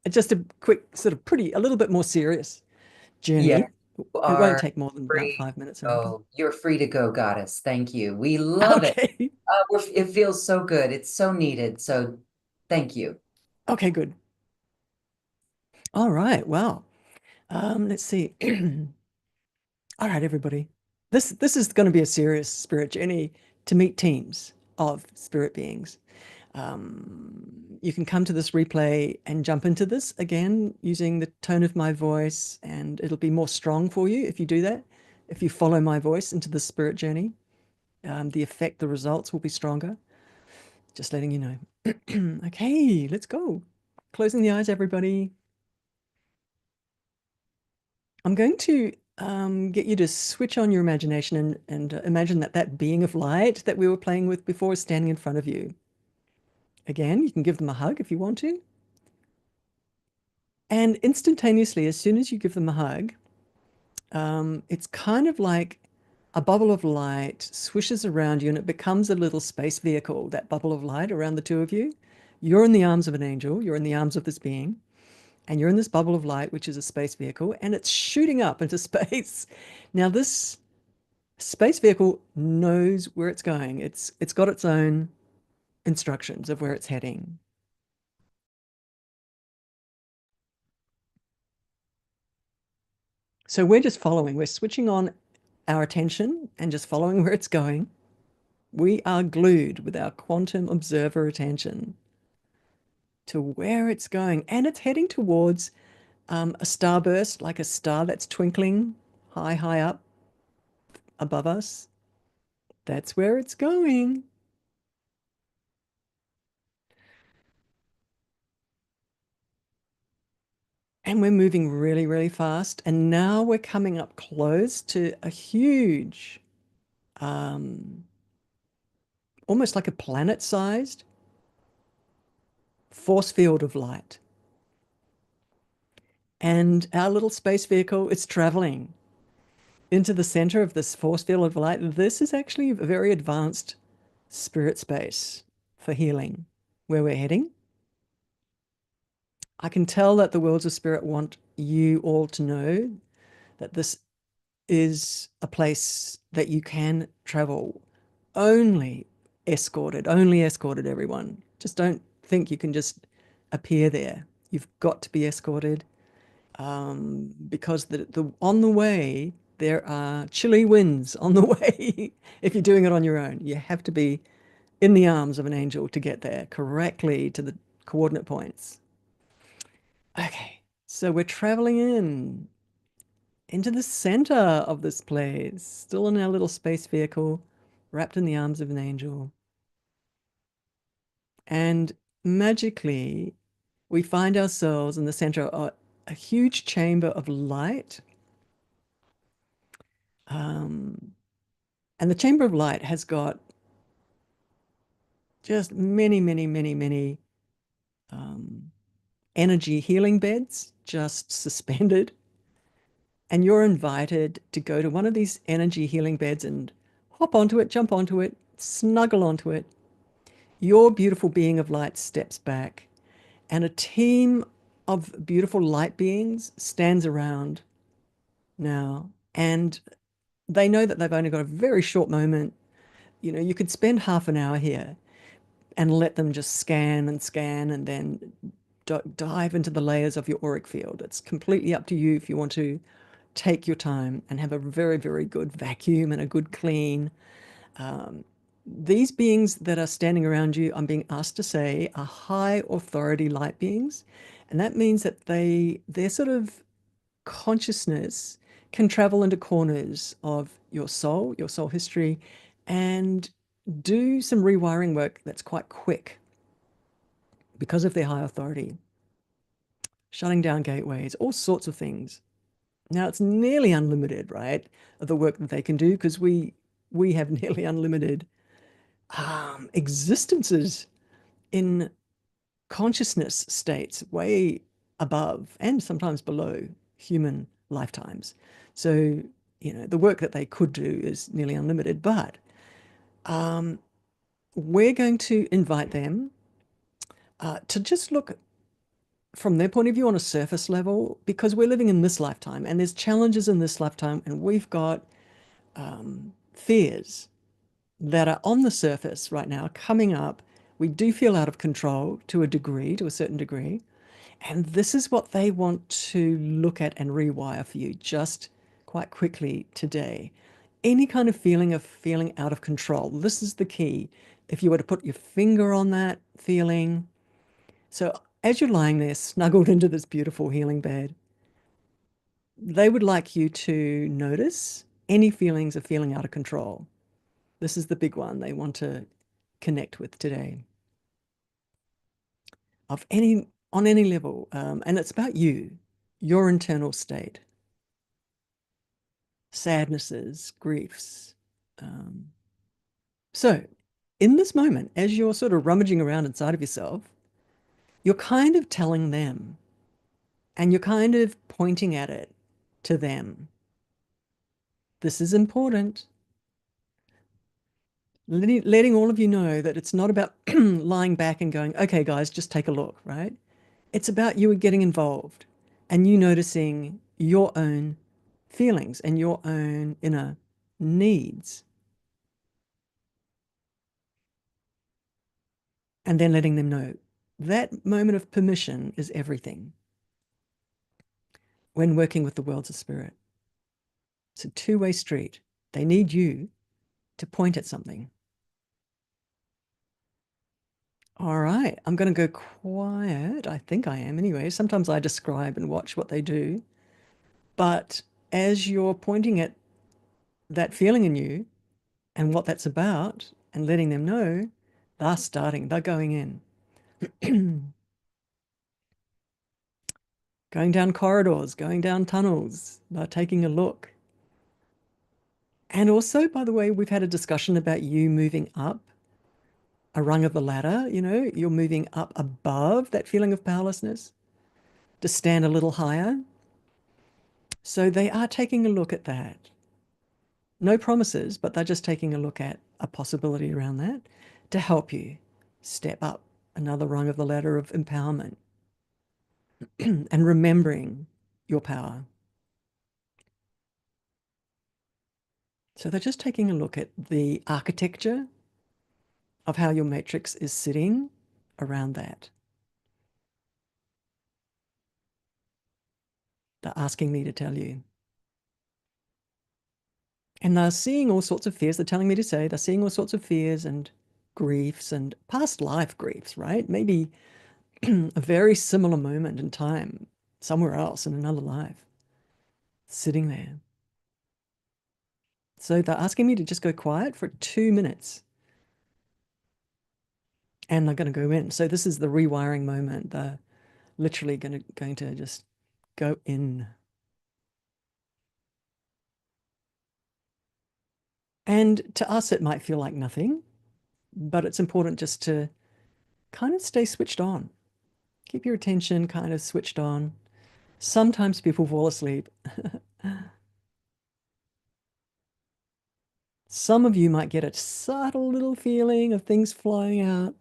Just a quick, sort of a little bit more serious Yeah, journey. you It won't are take more than about free. 5 minutes, I reckon. Oh, you're free to go, goddess. Thank you. We love it. Okay. It feels so good. It's so needed. So thank you. Okay, good. All right. Well, let's see. All right, everybody. This is going to be a serious spirit journey to meet teams of spirit beings. You can come to this replay and jump into this again using the tone of my voice, and it'll be more strong for you if you do that. If you follow my voice into the spirit journey, the results will be stronger. Just letting you know. Okay, let's go. Closing the eyes, everybody. I'm going to get you to switch on your imagination and imagine that being of light that we were playing with before is standing in front of you. Again, you can give them a hug if you want to. And instantaneously, as soon as you give them a hug, it's kind of like a bubble of light swishes around you and it becomes a little space vehicle, that bubble of light around the two of you. You're in the arms of an angel, you're in the arms of this being, and you're in this bubble of light, which is a space vehicle, and it's shooting up into space. Now, this space vehicle knows where it's going. It's got its own instructions of where it's heading. So we're just following. We're switching on our attention and just following where it's going. We are glued with our quantum observer attention to where it's going, and it's heading towards a starburst, like a star that's twinkling high, high up above us. That's where it's going. And we're moving really, really fast. And now we're coming up close to a huge, almost like a planet-sized force field of light. And our little space vehicle is traveling into the center of this force field of light. This is actually a very advanced spirit space for healing, where we're heading. I can tell that the worlds of spirit want you all to know that this is a place that you can travel only escorted, everyone. Just don't think you can just appear there. You've got to be escorted, because on the way, there are chilly winds on the way. If you're doing it on your own, you have to be in the arms of an angel to get there correctly to the coordinate points. Okay, so we're traveling into the center of this place, still in our little space vehicle, wrapped in the arms of an angel. And magically, we find ourselves in the center of a huge chamber of light. And the chamber of light has got just many, many, many, many energy healing beds just suspended. And you're invited to go to one of these energy healing beds and hop onto it, jump onto it, snuggle onto it. Your beautiful being of light steps back, and a team of beautiful light beings stands around now. And they know that they've only got a very short moment. You know, you could spend half an hour here and let them just scan and then dive into the layers of your auric field. It's completely up to you if you want to take your time and have a very, very good vacuum and a good clean. These beings that are standing around you, I'm being asked to say, are high authority light beings. And that means that their sort of consciousness can travel into corners of your soul history, and do some rewiring work that's quite quick because of their high authority, shutting down gateways, all sorts of things. Now it's nearly unlimited, right? Of the work that they can do, because we have nearly unlimited existences in consciousness states way above and sometimes below human lifetimes. So, you know, the work that they could do is nearly unlimited, but we're going to invite them to just look from their point of view on a surface level, because we're living in this lifetime and there's challenges in this lifetime, and we've got fears that are on the surface right now coming up. We do feel out of control to a certain degree. And this is what they want to look at and rewire for you just quite quickly today. Any kind of feeling out of control. This is the key. If you were to put your finger on that feeling. So as you're lying there snuggled into this beautiful healing bed, they would like you to notice any feelings of feeling out of control. This is the big one they want to connect with today, on any level. And it's about you, your internal state, sadnesses, griefs. So in this moment, as you're sort of rummaging around inside of yourself, you're kind of telling them, and you're kind of pointing at it to them. This is important. Letting all of you know that it's not about lying back and going, okay, guys, just take a look, right? It's about you getting involved and you noticing your own feelings and your own inner needs. And then letting them know that moment of permission is everything when working with the worlds of spirit. It's a two-way street. They need you to point at something. All right, I'm going to go quiet. I think I am anyway. Sometimes I describe and watch what they do. But as you're pointing at that feeling in you, and what that's about, and letting them know they're going in. Going down corridors, going down tunnels, they're taking a look. And also, by the way, we've had a discussion about you moving up a rung of the ladder. You're moving up above that feeling of powerlessness to stand a little higher. So they are taking a look at that. No promises, but they're just taking a look at a possibility around that to help you step up another rung of the ladder of empowerment and remembering your power. So they're just taking a look at the architecture of how your matrix is sitting around that. They're asking me to tell you. And they're seeing all sorts of fears. They're telling me to say they're seeing all sorts of fears and griefs and past life griefs, right? Maybe a very similar moment in time somewhere else in another life sitting there. So they're asking me to just go quiet for 2 minutes. And they're going to go in. So this is the rewiring moment. They're literally going to just go in. And to us, it might feel like nothing, but it's important just to kind of stay switched on. Keep your attention kind of switched on. Sometimes people fall asleep. Some of you might get a subtle little feeling of things flying out.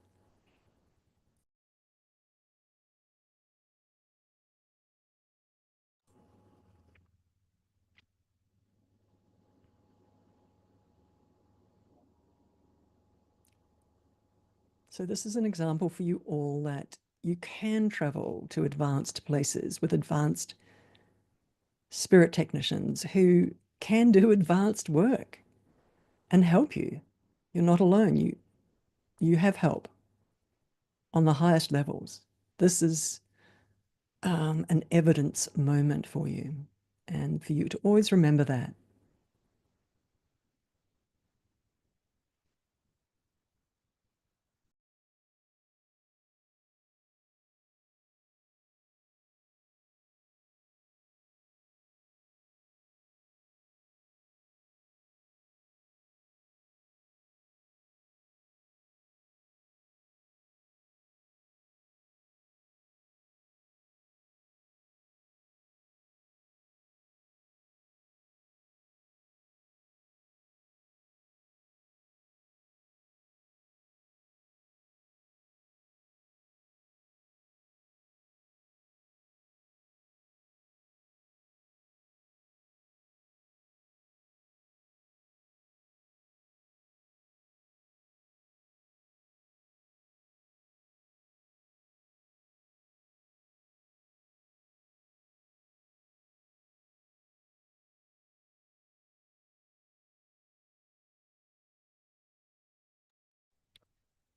So this is an example for you all that you can travel to advanced places with advanced spirit technicians who can do advanced work and help you. You're not alone. You have help on the highest levels. This is an evidence moment for you, and for you to always remember that.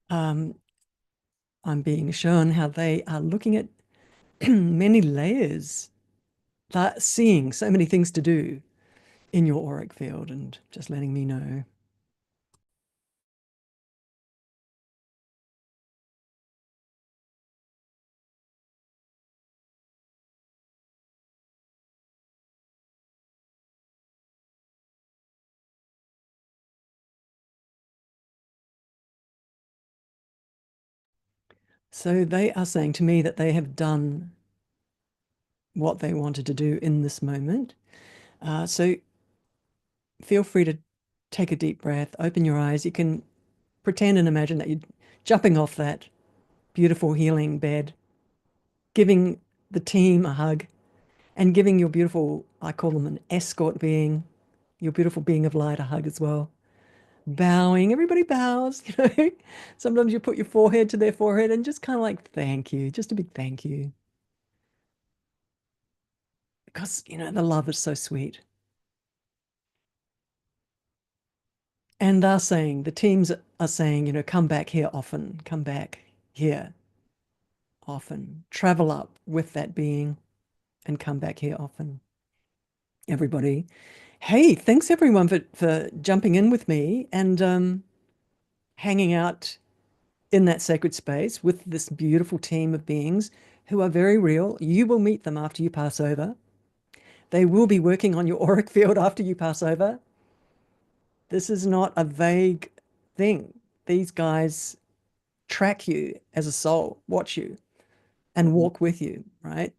Um, I'm being shown how they are looking at many layers. They're seeing so many things to do in your auric field and just letting me know. So they are saying to me that they have done what they wanted to do in this moment. So feel free to take a deep breath, open your eyes. You can pretend and imagine that you're jumping off that beautiful healing bed, giving the team a hug, and giving your beautiful, I call them an escort being, your beautiful being of light a hug as well. Bowing, everybody bows, Sometimes you put your forehead to their forehead and just kind of like, thank you, just a big thank you. Because, the love is so sweet. And the teams are saying, come back here often, come back here often, travel up with that being and come back here often. Everybody Hey, thanks everyone for jumping in with me and hanging out in that sacred space with this beautiful team of beings who are very real. You will meet them after you pass over. They will be working on your auric field after you pass over. This is not a vague thing. These guys track you as a soul, watch you, and walk with you, right?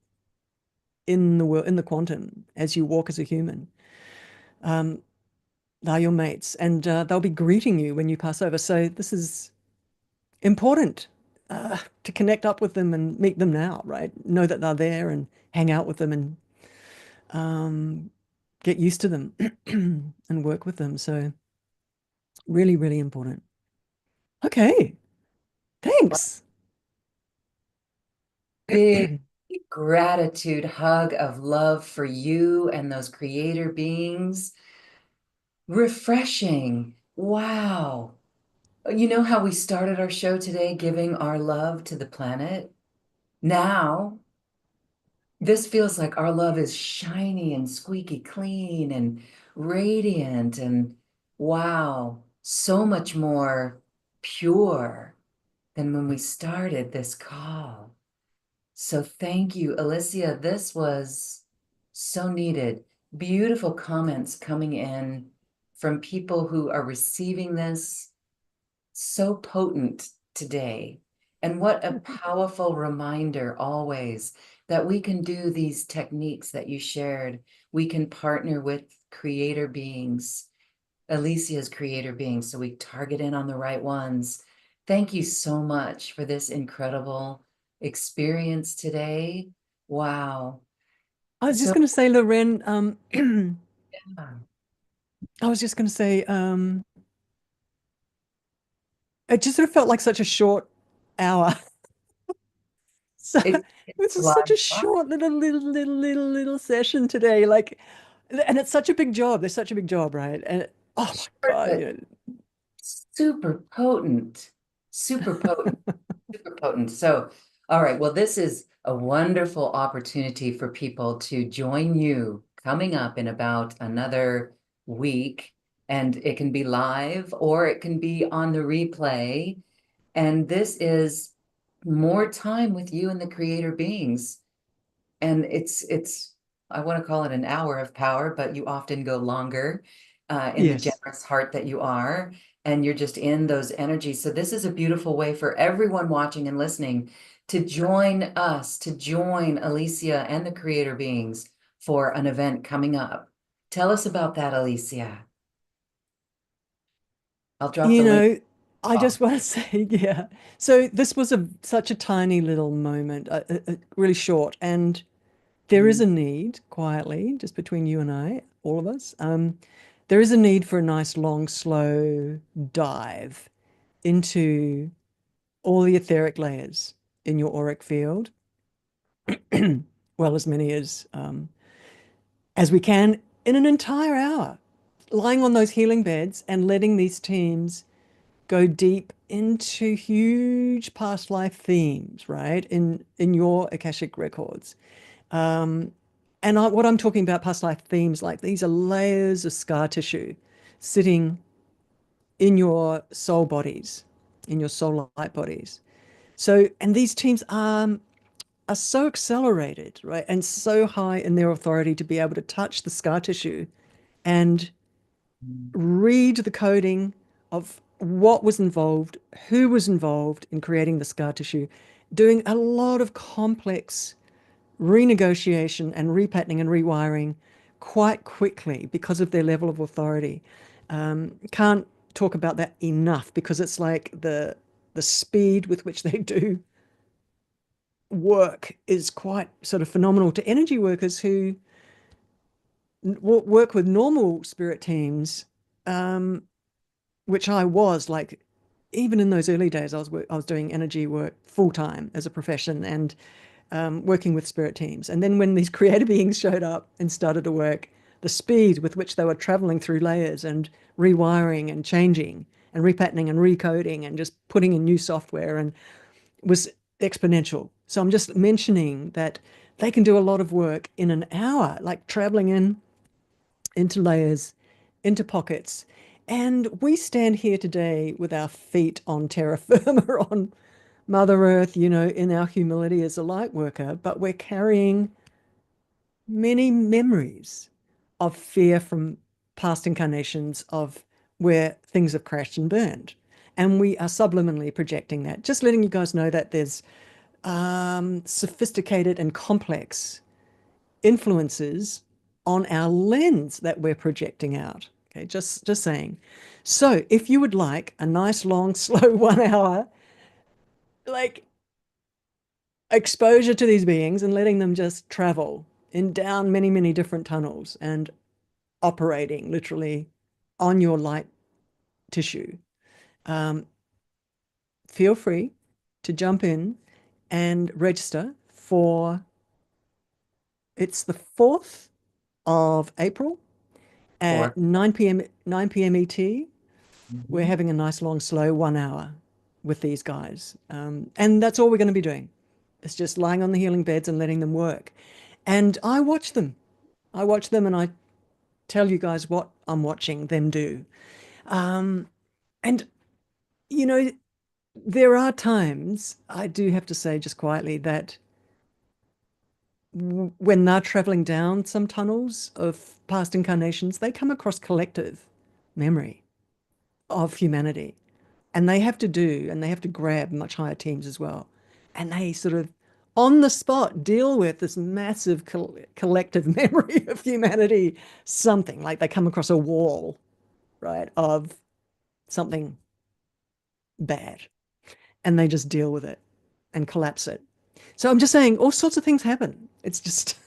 In the world, in the quantum, as you walk as a human. Um, they're your mates, and they'll be greeting you when you pass over. So this is important to connect up with them and meet them now, right? Know that they're there and hang out with them and get used to them and work with them. So really, really important. Okay, thanks. Big gratitude hug of love for you and those creator beings. Refreshing. Wow. You know how we started our show today giving our love to the planet? Now, this feels like our love is shiny and squeaky clean and radiant and wow, so much more pure than when we started this call. So thank you, Alicia. This was so needed. Beautiful comments coming in from people who are receiving this, so potent today. And what a powerful reminder always that we can do these techniques that you shared. We can partner with creator beings, Alicia's creator beings, so we target in on the right ones. Thank you so much for this incredible experience today. Wow. I was just So, going to say, Loren, yeah, I was just going to say, it just sort of felt like such a short hour. So it this is such flies a by. short little session today. Like, and it's such a big job. There's such a big job, right? And oh my God, But yeah. super potent, super potent, super potent. So, all right. Well, this is a wonderful opportunity for people to join you coming up in about another week. And it can be live or it can be on the replay. And this is more time with you and the creator beings. And it's I want to call it an hour of power, but you often go longer in the Yes. generous heart that you are, and you're just in those energies. So this is a beautiful way for everyone watching and listening to join us, to join Alicia and the creator beings for an event coming up. Tell us about that, Alicia. I'll drop You the link. know, I Oh, just want to say, yeah. So this was such a tiny little moment, really short, and there is mm, a need, quietly, just between you and I, all of us. There is a need for a nice, long, slow dive into all the etheric layers in your auric field, well, as many as we can in an entire hour, lying on those healing beds and letting these teams go deep into huge past life themes, right? In your Akashic records. Um, and what I'm talking about past life themes, like these are layers of scar tissue sitting in your soul bodies, in your soul light bodies. So, and these teams are so accelerated, right? And so high in their authority to be able to touch the scar tissue and mm, read the coding of what was involved, who was involved in creating the scar tissue, doing a lot of complex renegotiation and repatterning and rewiring quite quickly because of their level of authority. Can't talk about that enough because it's like the speed with which they do work is quite sort of phenomenal to energy workers who work with normal spirit teams, um, which I was like, even in those early days, I was doing energy work full time as a profession and working with spirit teams. And then when these creator beings showed up and started to work, the speed with which they were traveling through layers and rewiring and changing and repatterning and recoding and just putting in new software and was exponential. So I'm just mentioning that they can do a lot of work in an hour, like traveling in into layers, into pockets. And we stand here today with our feet on terra firma, on Mother Earth, in our humility as a light worker, but we're carrying many memories of fear from past incarnations of where things have crashed and burned. And we are subliminally projecting that. Just letting you guys know that there's sophisticated and complex influences on our lens that we're projecting out. Okay, just saying. So if you would like a nice, long, slow 1 hour, like exposure to these beings and letting them just travel in down many, many different tunnels and operating literally on your light tissue, um, feel free to jump in and register for it's the 4th of April Or at 9 p.m. ET. We're Mhm. having a nice long slow 1 hour with these guys. And that's all we're going to be doing. It's just lying on the healing beds and letting them work. And I watch them. I watch them and I tell you guys what I'm watching them do. And, you know, there are times, I do have to say just quietly, that when they're traveling down some tunnels of past incarnations, they come across collective memory of humanity. And they have to do, and they have to grab much higher teams as well. And they sort of, on the spot, deal with this massive collective memory of humanity, something like they come across a wall, right, of something bad. And they just deal with it and collapse it. So I'm just saying all sorts of things happen. It's just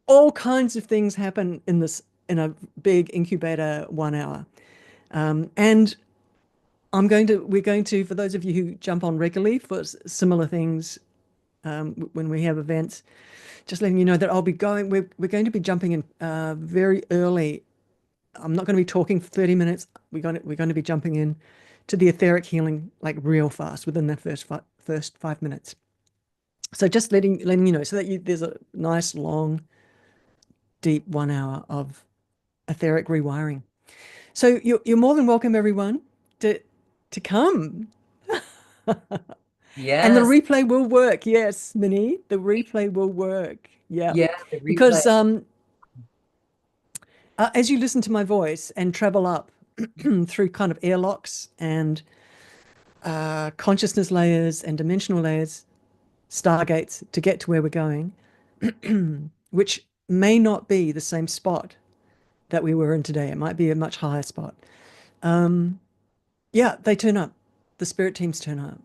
all kinds of things happen in a big incubator 1 hour. And we're going to, for those of you who jump on regularly for similar things, when we have events, just letting you know that we're going to be jumping in very early. I'm not going to be talking for 30 minutes. We're going to be jumping in to the etheric healing like real fast within the first 5 minutes. So just letting you know so that there's a nice long deep 1 hour of etheric rewiring. So you're more than welcome, everyone, to come. And the Yes, replay will work. Yes, Minnie, the replay will work. Yeah, yeah, the replay. because as you listen to my voice and travel up through kind of airlocks and consciousness layers and dimensional layers, stargates to get to where we're going, which may not be the same spot that we were in today. It might be a much higher spot. Yeah, they turn up. The spirit teams turn up.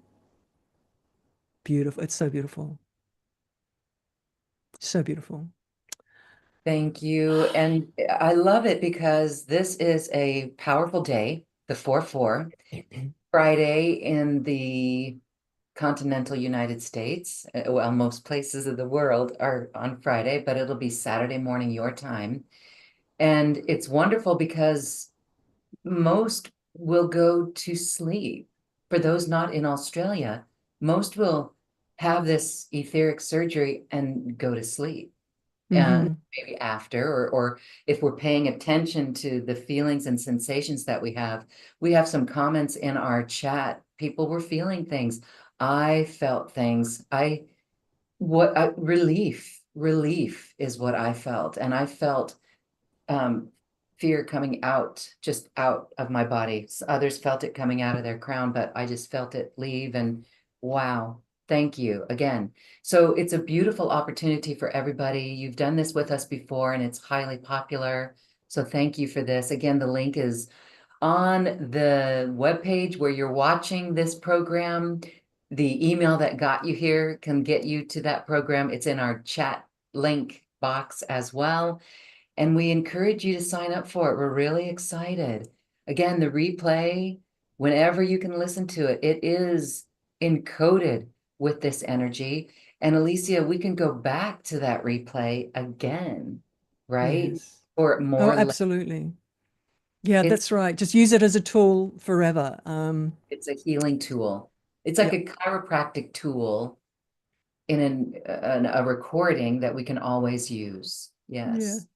Beautiful. It's so beautiful. So beautiful. Thank you. And I love it because this is a powerful day, the 4/4, Friday in the continental United States. Well, most places of the world are on Friday, but it'll be Saturday morning your time. And it's wonderful because most will go to sleep. For those not in Australia, most will have this etheric surgery and go to sleep. And Hmm. maybe after, or if we're paying attention to the feelings and sensations that we have some comments in our chat. People were feeling things. I felt things. Relief is what I felt. And I felt um, fear coming out, just out of my body. Others felt it coming out of their crown, but I just felt it leave. And wow, thank you again. So it's a beautiful opportunity for everybody. You've done this with us before, and it's highly popular. So thank you for this. Again, the link is on the webpage where you're watching this program. The email that got you here can get you to that program. It's in our chat link box as well. And we encourage you to sign up for it. We're really excited. Again, the replay, whenever you can listen to it, it is encoded with this energy. And Alicia, we can go back to that replay again, right? Yes. Or Oh, more. absolutely. Yeah, It's that's right. Just use it as a tool forever. it's a healing tool. It's like Yeah, a chiropractic tool in a recording that we can always use. yeah. Yes.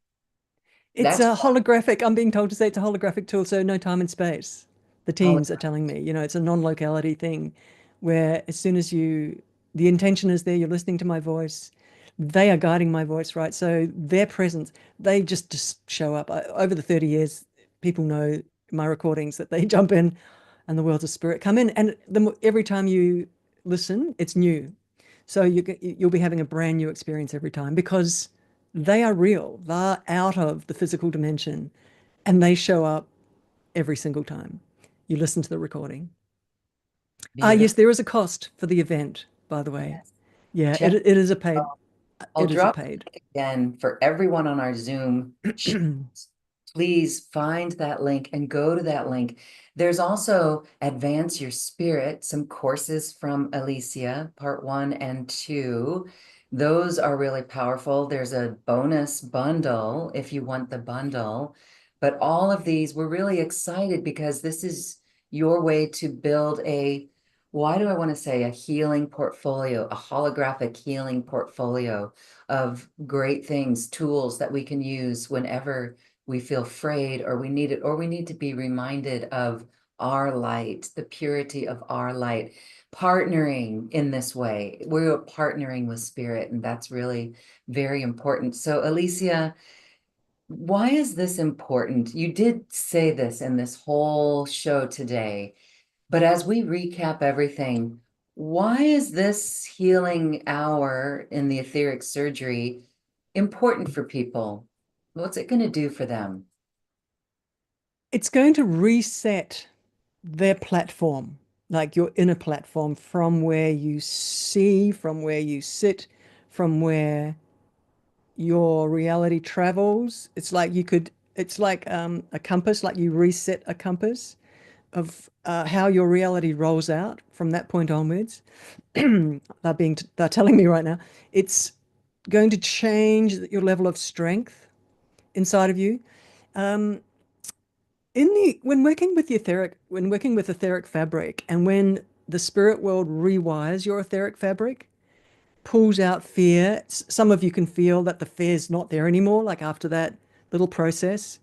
It's That's a holographic. I'm being told to say it's a holographic tool, so no time and space. The teams are holographic. telling me, it's a non-locality thing where as soon as the intention is there, you're listening to my voice, they are guiding my voice, right? So their presence, they just show up. Over the 30 years, people know my recordings that they jump in and the worlds of spirit come in. And every time you listen, it's new. So you'll be having a brand new experience every time because they are real. They're out of the physical dimension and they show up every single time you listen to the recording. Yes, Beautiful. there is a cost for the event, by the way. Yes. Yeah, Check. it is a paid. I'll It is a drop paid. it again for everyone on our Zoom chat. Please find that link and go to that link. There's also Advance Your Spirit, some courses from Alicia, part 1 and 2. Those are really powerful. There's a bonus bundle if you want the bundle. But all of these, we're really excited because this is your way to build why do I want to say a healing portfolio, a holographic healing portfolio of great things, tools that we can use whenever we feel afraid or we need it, or we need to be reminded of our light, the purity of our light. Partnering in this way, we're partnering with spirit, and that's really very important. So, Alicia, why is this important? You did say this in this whole show today, but as we recap everything, why is this healing hour in the etheric surgery important for people? What's it going to do for them? It's going to reset their platform, like your inner platform, from where you see, from where you sit, from where your reality travels. It's like a compass, like you reset a compass of how your reality rolls out from that point onwards. They're telling me right now, it's going to change your level of strength inside of you. Um, when working with etheric fabric, and when the spirit world rewires your etheric fabric, pulls out fear. Some of you can feel that the fear's not there anymore, like after that little process.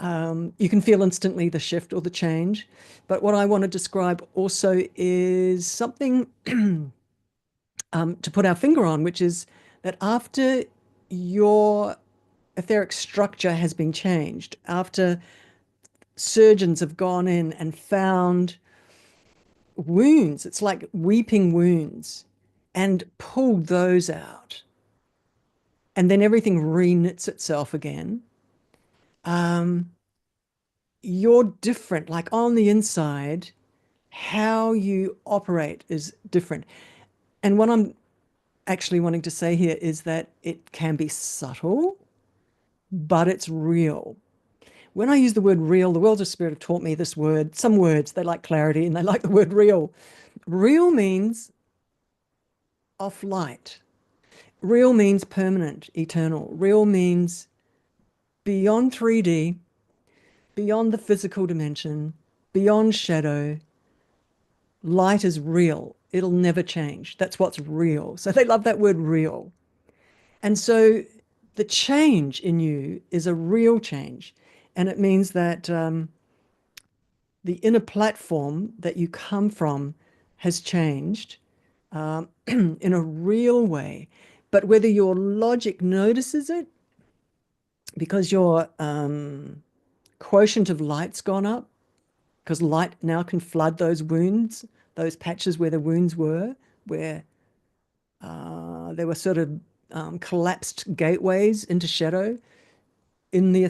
You can feel instantly the shift or the change. But what I want to describe also is something to put our finger on, which is that after your etheric structure has been changed, after surgeons have gone in and found wounds, it's like weeping wounds, and pulled those out, and then everything reknits itself again. Um, you're different, like on the inside, how you operate is different. And what I'm actually wanting to say here is that it can be subtle, but it's real. When I use the word real, the worlds of spirit have taught me this word. Some words, they like clarity and they like the word real. Real means off light. Real means permanent, eternal. Real means beyond 3D, beyond the physical dimension, beyond shadow. Light is real. It'll never change. That's what's real. So they love that word real. And so the change in you is a real change. And it means that the inner platform that you come from has changed in a real way. But whether your logic notices it, because your quotient of light's gone up, because light now can flood those wounds, those patches where the wounds were, where there were sort of collapsed gateways into shadow in the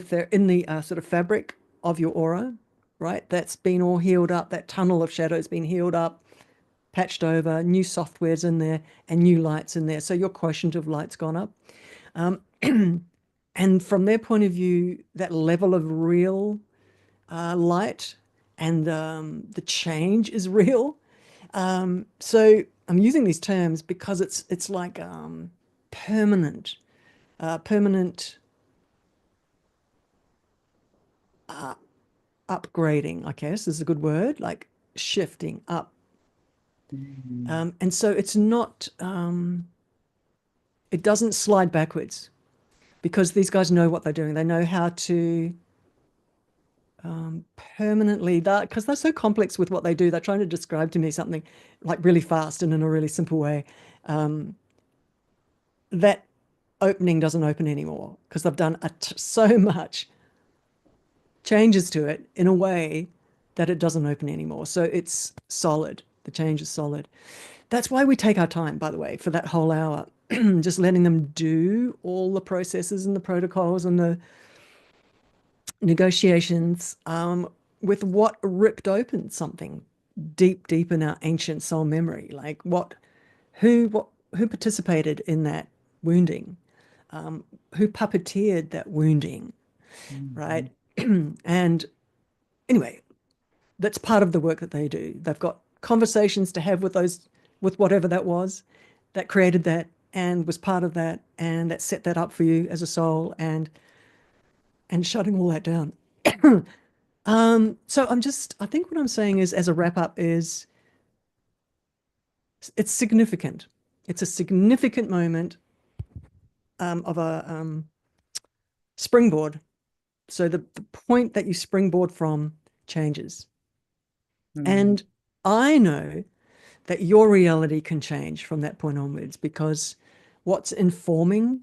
sort of fabric of your aura, right? That's been all healed up. That tunnel of shadow has been healed up, patched over, new software's in there, and new light's in there. So your quotient of light's gone up. Um, and from their point of view, that level of real light and the change is real. So I'm using these terms because it's like permanent, permanent upgrading, I guess is a good word, like shifting up. Mm. And so it's not, it doesn't slide backwards. because these guys know what they're doing. They know how to permanently, that because they're so complex with what they do, they're trying to describe to me something like really fast and in a really simple way. That opening doesn't open anymore because they've done so much changes to it in a way that it doesn't open anymore. So it's solid. The change is solid. That's why we take our time, by the way, for that whole hour, just letting them do all the processes and the protocols and the negotiations with what ripped open something deep, deep in our ancient soul memory. Like who participated in that wounding? Who puppeteered that wounding, right? And anyway, that's part of the work that they do. They've got conversations to have with whatever that was that created that and was part of that and that set that up for you as a soul and shutting all that down. So I think what I'm saying is, as a wrap up, is it's significant. It's a significant moment of a springboard. So the point that you springboard from changes. And I know that your reality can change from that point onwards, because what's informing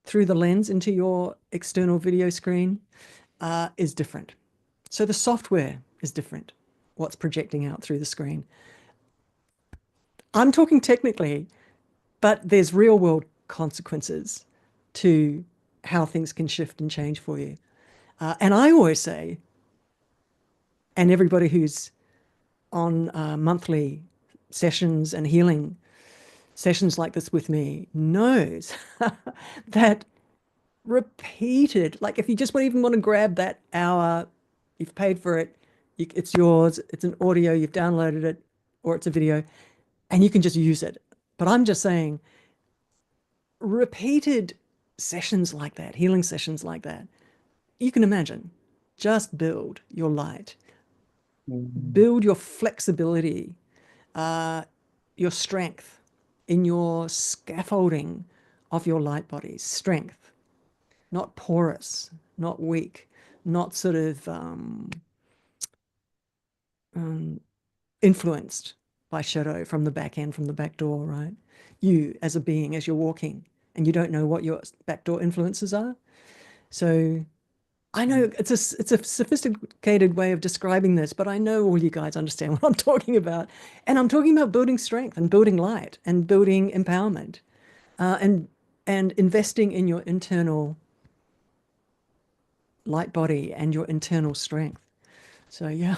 through the lens into your external video screen is different. So the software is different, what's projecting out through the screen. I'm talking technically, but there's real world consequences to how things can shift and change for you. And I always say, and everybody who's on monthly sessions and healing sessions like this with me knows that repeated, like if you just even want to grab that hour, you've paid for it, it's yours, it's an audio, you've downloaded it, or it's a video, and you can just use it. But I'm just saying, repeated sessions like that, healing sessions like that, you can imagine, just build your light, build your flexibility, your strength in your scaffolding of your light bodies. Strength, not porous, not weak, not sort of influenced by shadow from the back end, from the back door, right? You as a being, as you're walking, and you don't know what your backdoor influences are. So I know it's a sophisticated way of describing this, but I know all you guys understand what I'm talking about. And I'm talking about building strength and building light and building empowerment, and investing in your internal light body and your internal strength. So yeah,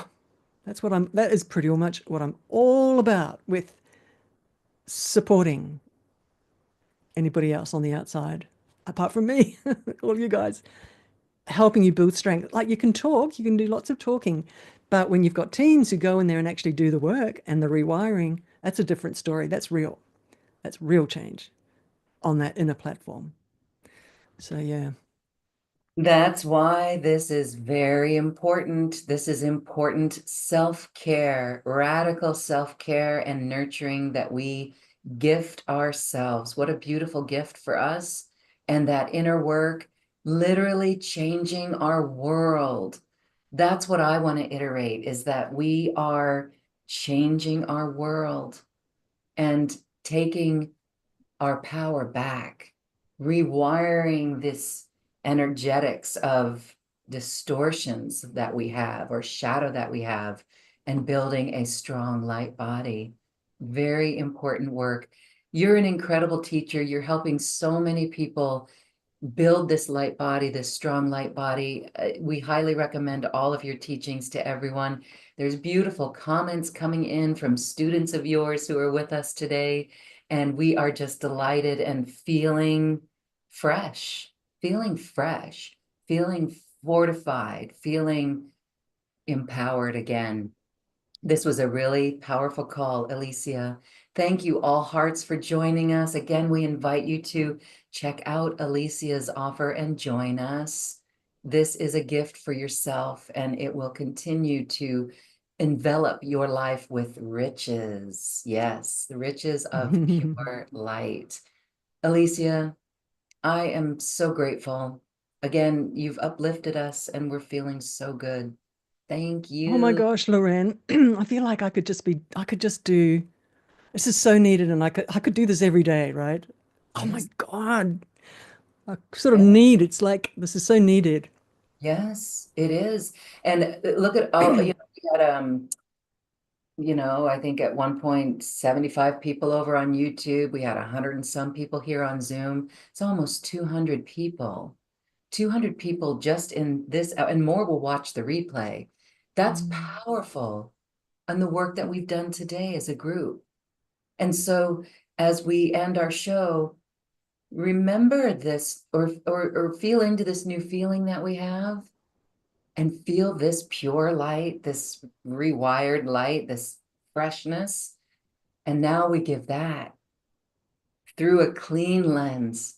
that is pretty much what I'm all about with supporting anybody else on the outside, apart from me, all of you guys, helping you build strength. Like you can talk, you can do lots of talking, but when you've got teams who go in there and actually do the work and the rewiring, that's a different story. That's real. That's real change on that inner platform. So yeah. That's why this is very important. This is important self-care, radical self-care and nurturing that we gift ourselves. What a beautiful gift for us. And that inner work, literally changing our world. That's what I want to iterate, is that we are changing our world and taking our power back, rewiring this energetics of distortions that we have or shadow that we have, and building a strong light body. Very important work. You're an incredible teacher. You're helping so many people build this light body, this strong light body. We highly recommend all of your teachings to everyone. There's beautiful comments coming in from students of yours who are with us today. And we are just delighted and feeling fresh, feeling fortified, feeling empowered again. This was a really powerful call, Alicia. Thank you, all hearts, for joining us. Again, we invite you to check out Alicia's offer and join us. This is a gift for yourself, and it will continue to envelop your life with riches. Yes, the riches of pure light. Alicia, I am so grateful. Again, you've uplifted us and we're feeling so good. Thank Oh my you. gosh, Lorraine, I feel like I could just do, this is so needed and I could do this every day, right? Oh my Yes, God. I sort of yes, need, it's like, this is so needed. yes, it is. And look at all, we had I think at one point 75 people over on YouTube. We had 100 and some people here on Zoom. It's almost 200 people. 200 people just in this, and more will watch the replay. That's Mm. powerful. And the work that we've done today as a group. And so as we end our show, remember this or feel into this new feeling that we have and feel this pure light, this rewired light, this freshness. And now we give that through a clean lens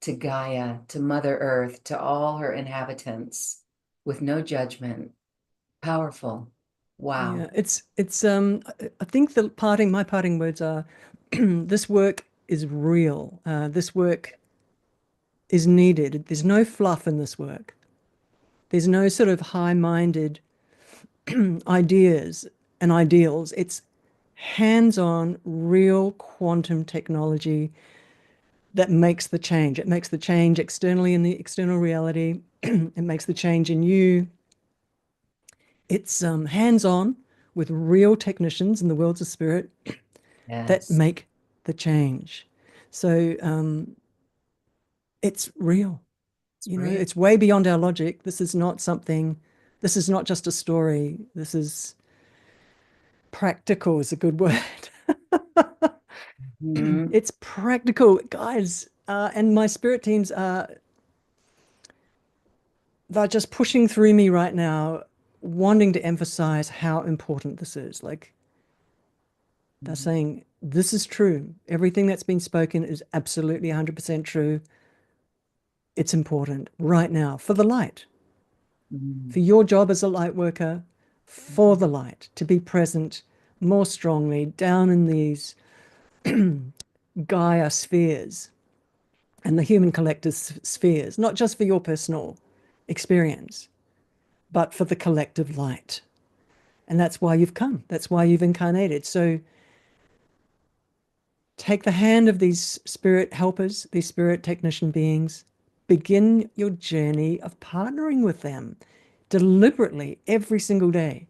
to Gaia, to Mother Earth, to all her inhabitants with no judgment. Powerful. Yeah, Wow. I think my parting words are, this work is real. This work is needed. There's no fluff in this work. There's no sort of high-minded ideas and ideals. It's hands-on, real quantum technology that makes the change. It makes the change externally in the external reality. It makes the change in you. It's hands-on with real technicians in the worlds of spirit that Yes. make the change. So it's real. It's You know, real. it's way beyond our logic. This is not just a story. This is practical is a good word. Mhm. It's practical, guys. And my spirit teams they're just pushing through me right now, wanting to emphasize how important this is. Like they're saying, this is true. Everything that's been spoken is absolutely 100% true. It's important right now for the light, Mhm. for your job as a light worker, for the light, to be present more strongly down in these Gaia spheres and the human collective spheres, not just for your personal experience, but for the collective light. And that's why you've come. That's why you've incarnated. So take the hand of these spirit helpers, these spirit technician beings, begin your journey of partnering with them deliberately every single day,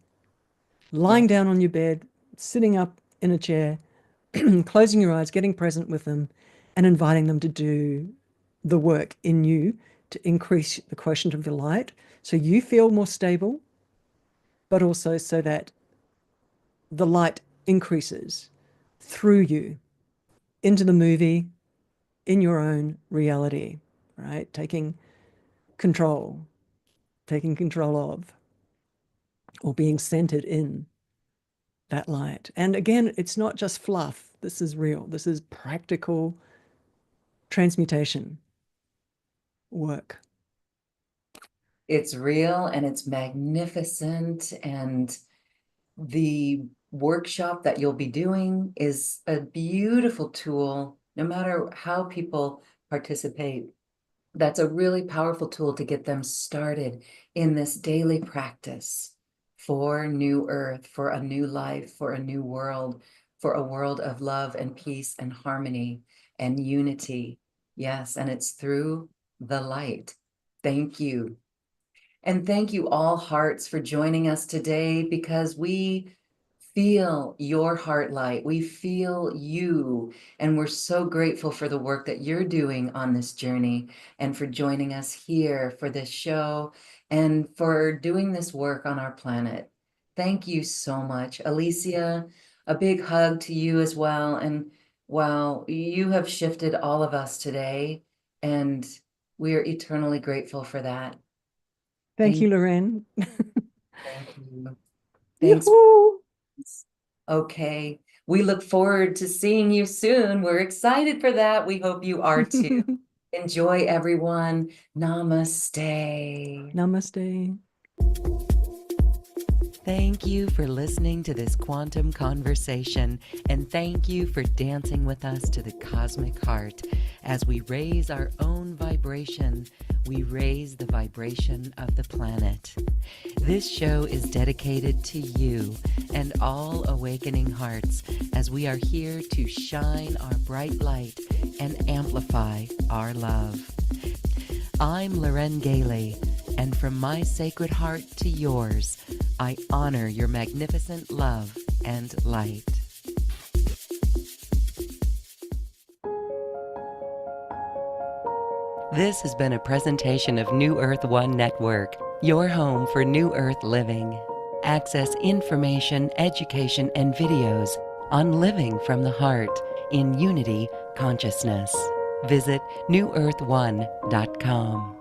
Yeah. lying down on your bed, sitting up in a chair, closing your eyes, getting present with them, and inviting them to do the work in you to increase the quotient of your light so you feel more stable, but also so that the light increases through you into the movie in your own reality, right? Control, taking control of, or being centered in that light. And again, it's not just fluff. This is real. This is practical transmutation work. It's real and it's magnificent. And the workshop that you'll be doing is a beautiful tool, no matter how people participate. That's a really powerful tool to get them started in this daily practice for new earth, for a new life, for a new world, for a world of love and peace and harmony and unity. Yes, and it's through the light. Thank you. And thank you all hearts for joining us today because we feel your heart light. We feel you. And we're so grateful for the work that you're doing on this journey and for joining us here for this show and for doing this work on our planet. Thank you so much. Alicia, a big hug to you as well. And wow, you have shifted all of us today, and we are eternally grateful for that. Thank Thank, you, Lorraine. thank you. Thanks. Yoo-hoo! Okay. We look forward to seeing you soon. We're excited for that. We hope you are too. Enjoy, everyone. Namaste. Namaste. Thank you for listening to this quantum conversation, and thank you for dancing with us to the cosmic heart. As we raise our own vibration, we raise the vibration of the planet. This show is dedicated to you and all awakening hearts, as we are here to shine our bright light and amplify our love. I'm Loren Gailey, and from my sacred heart to yours, I honor your magnificent love and light. This has been a presentation of New Earth One Network, your home for New Earth living. Access information, education, and videos on living from the heart in Unity Consciousness. Visit newearth1.com.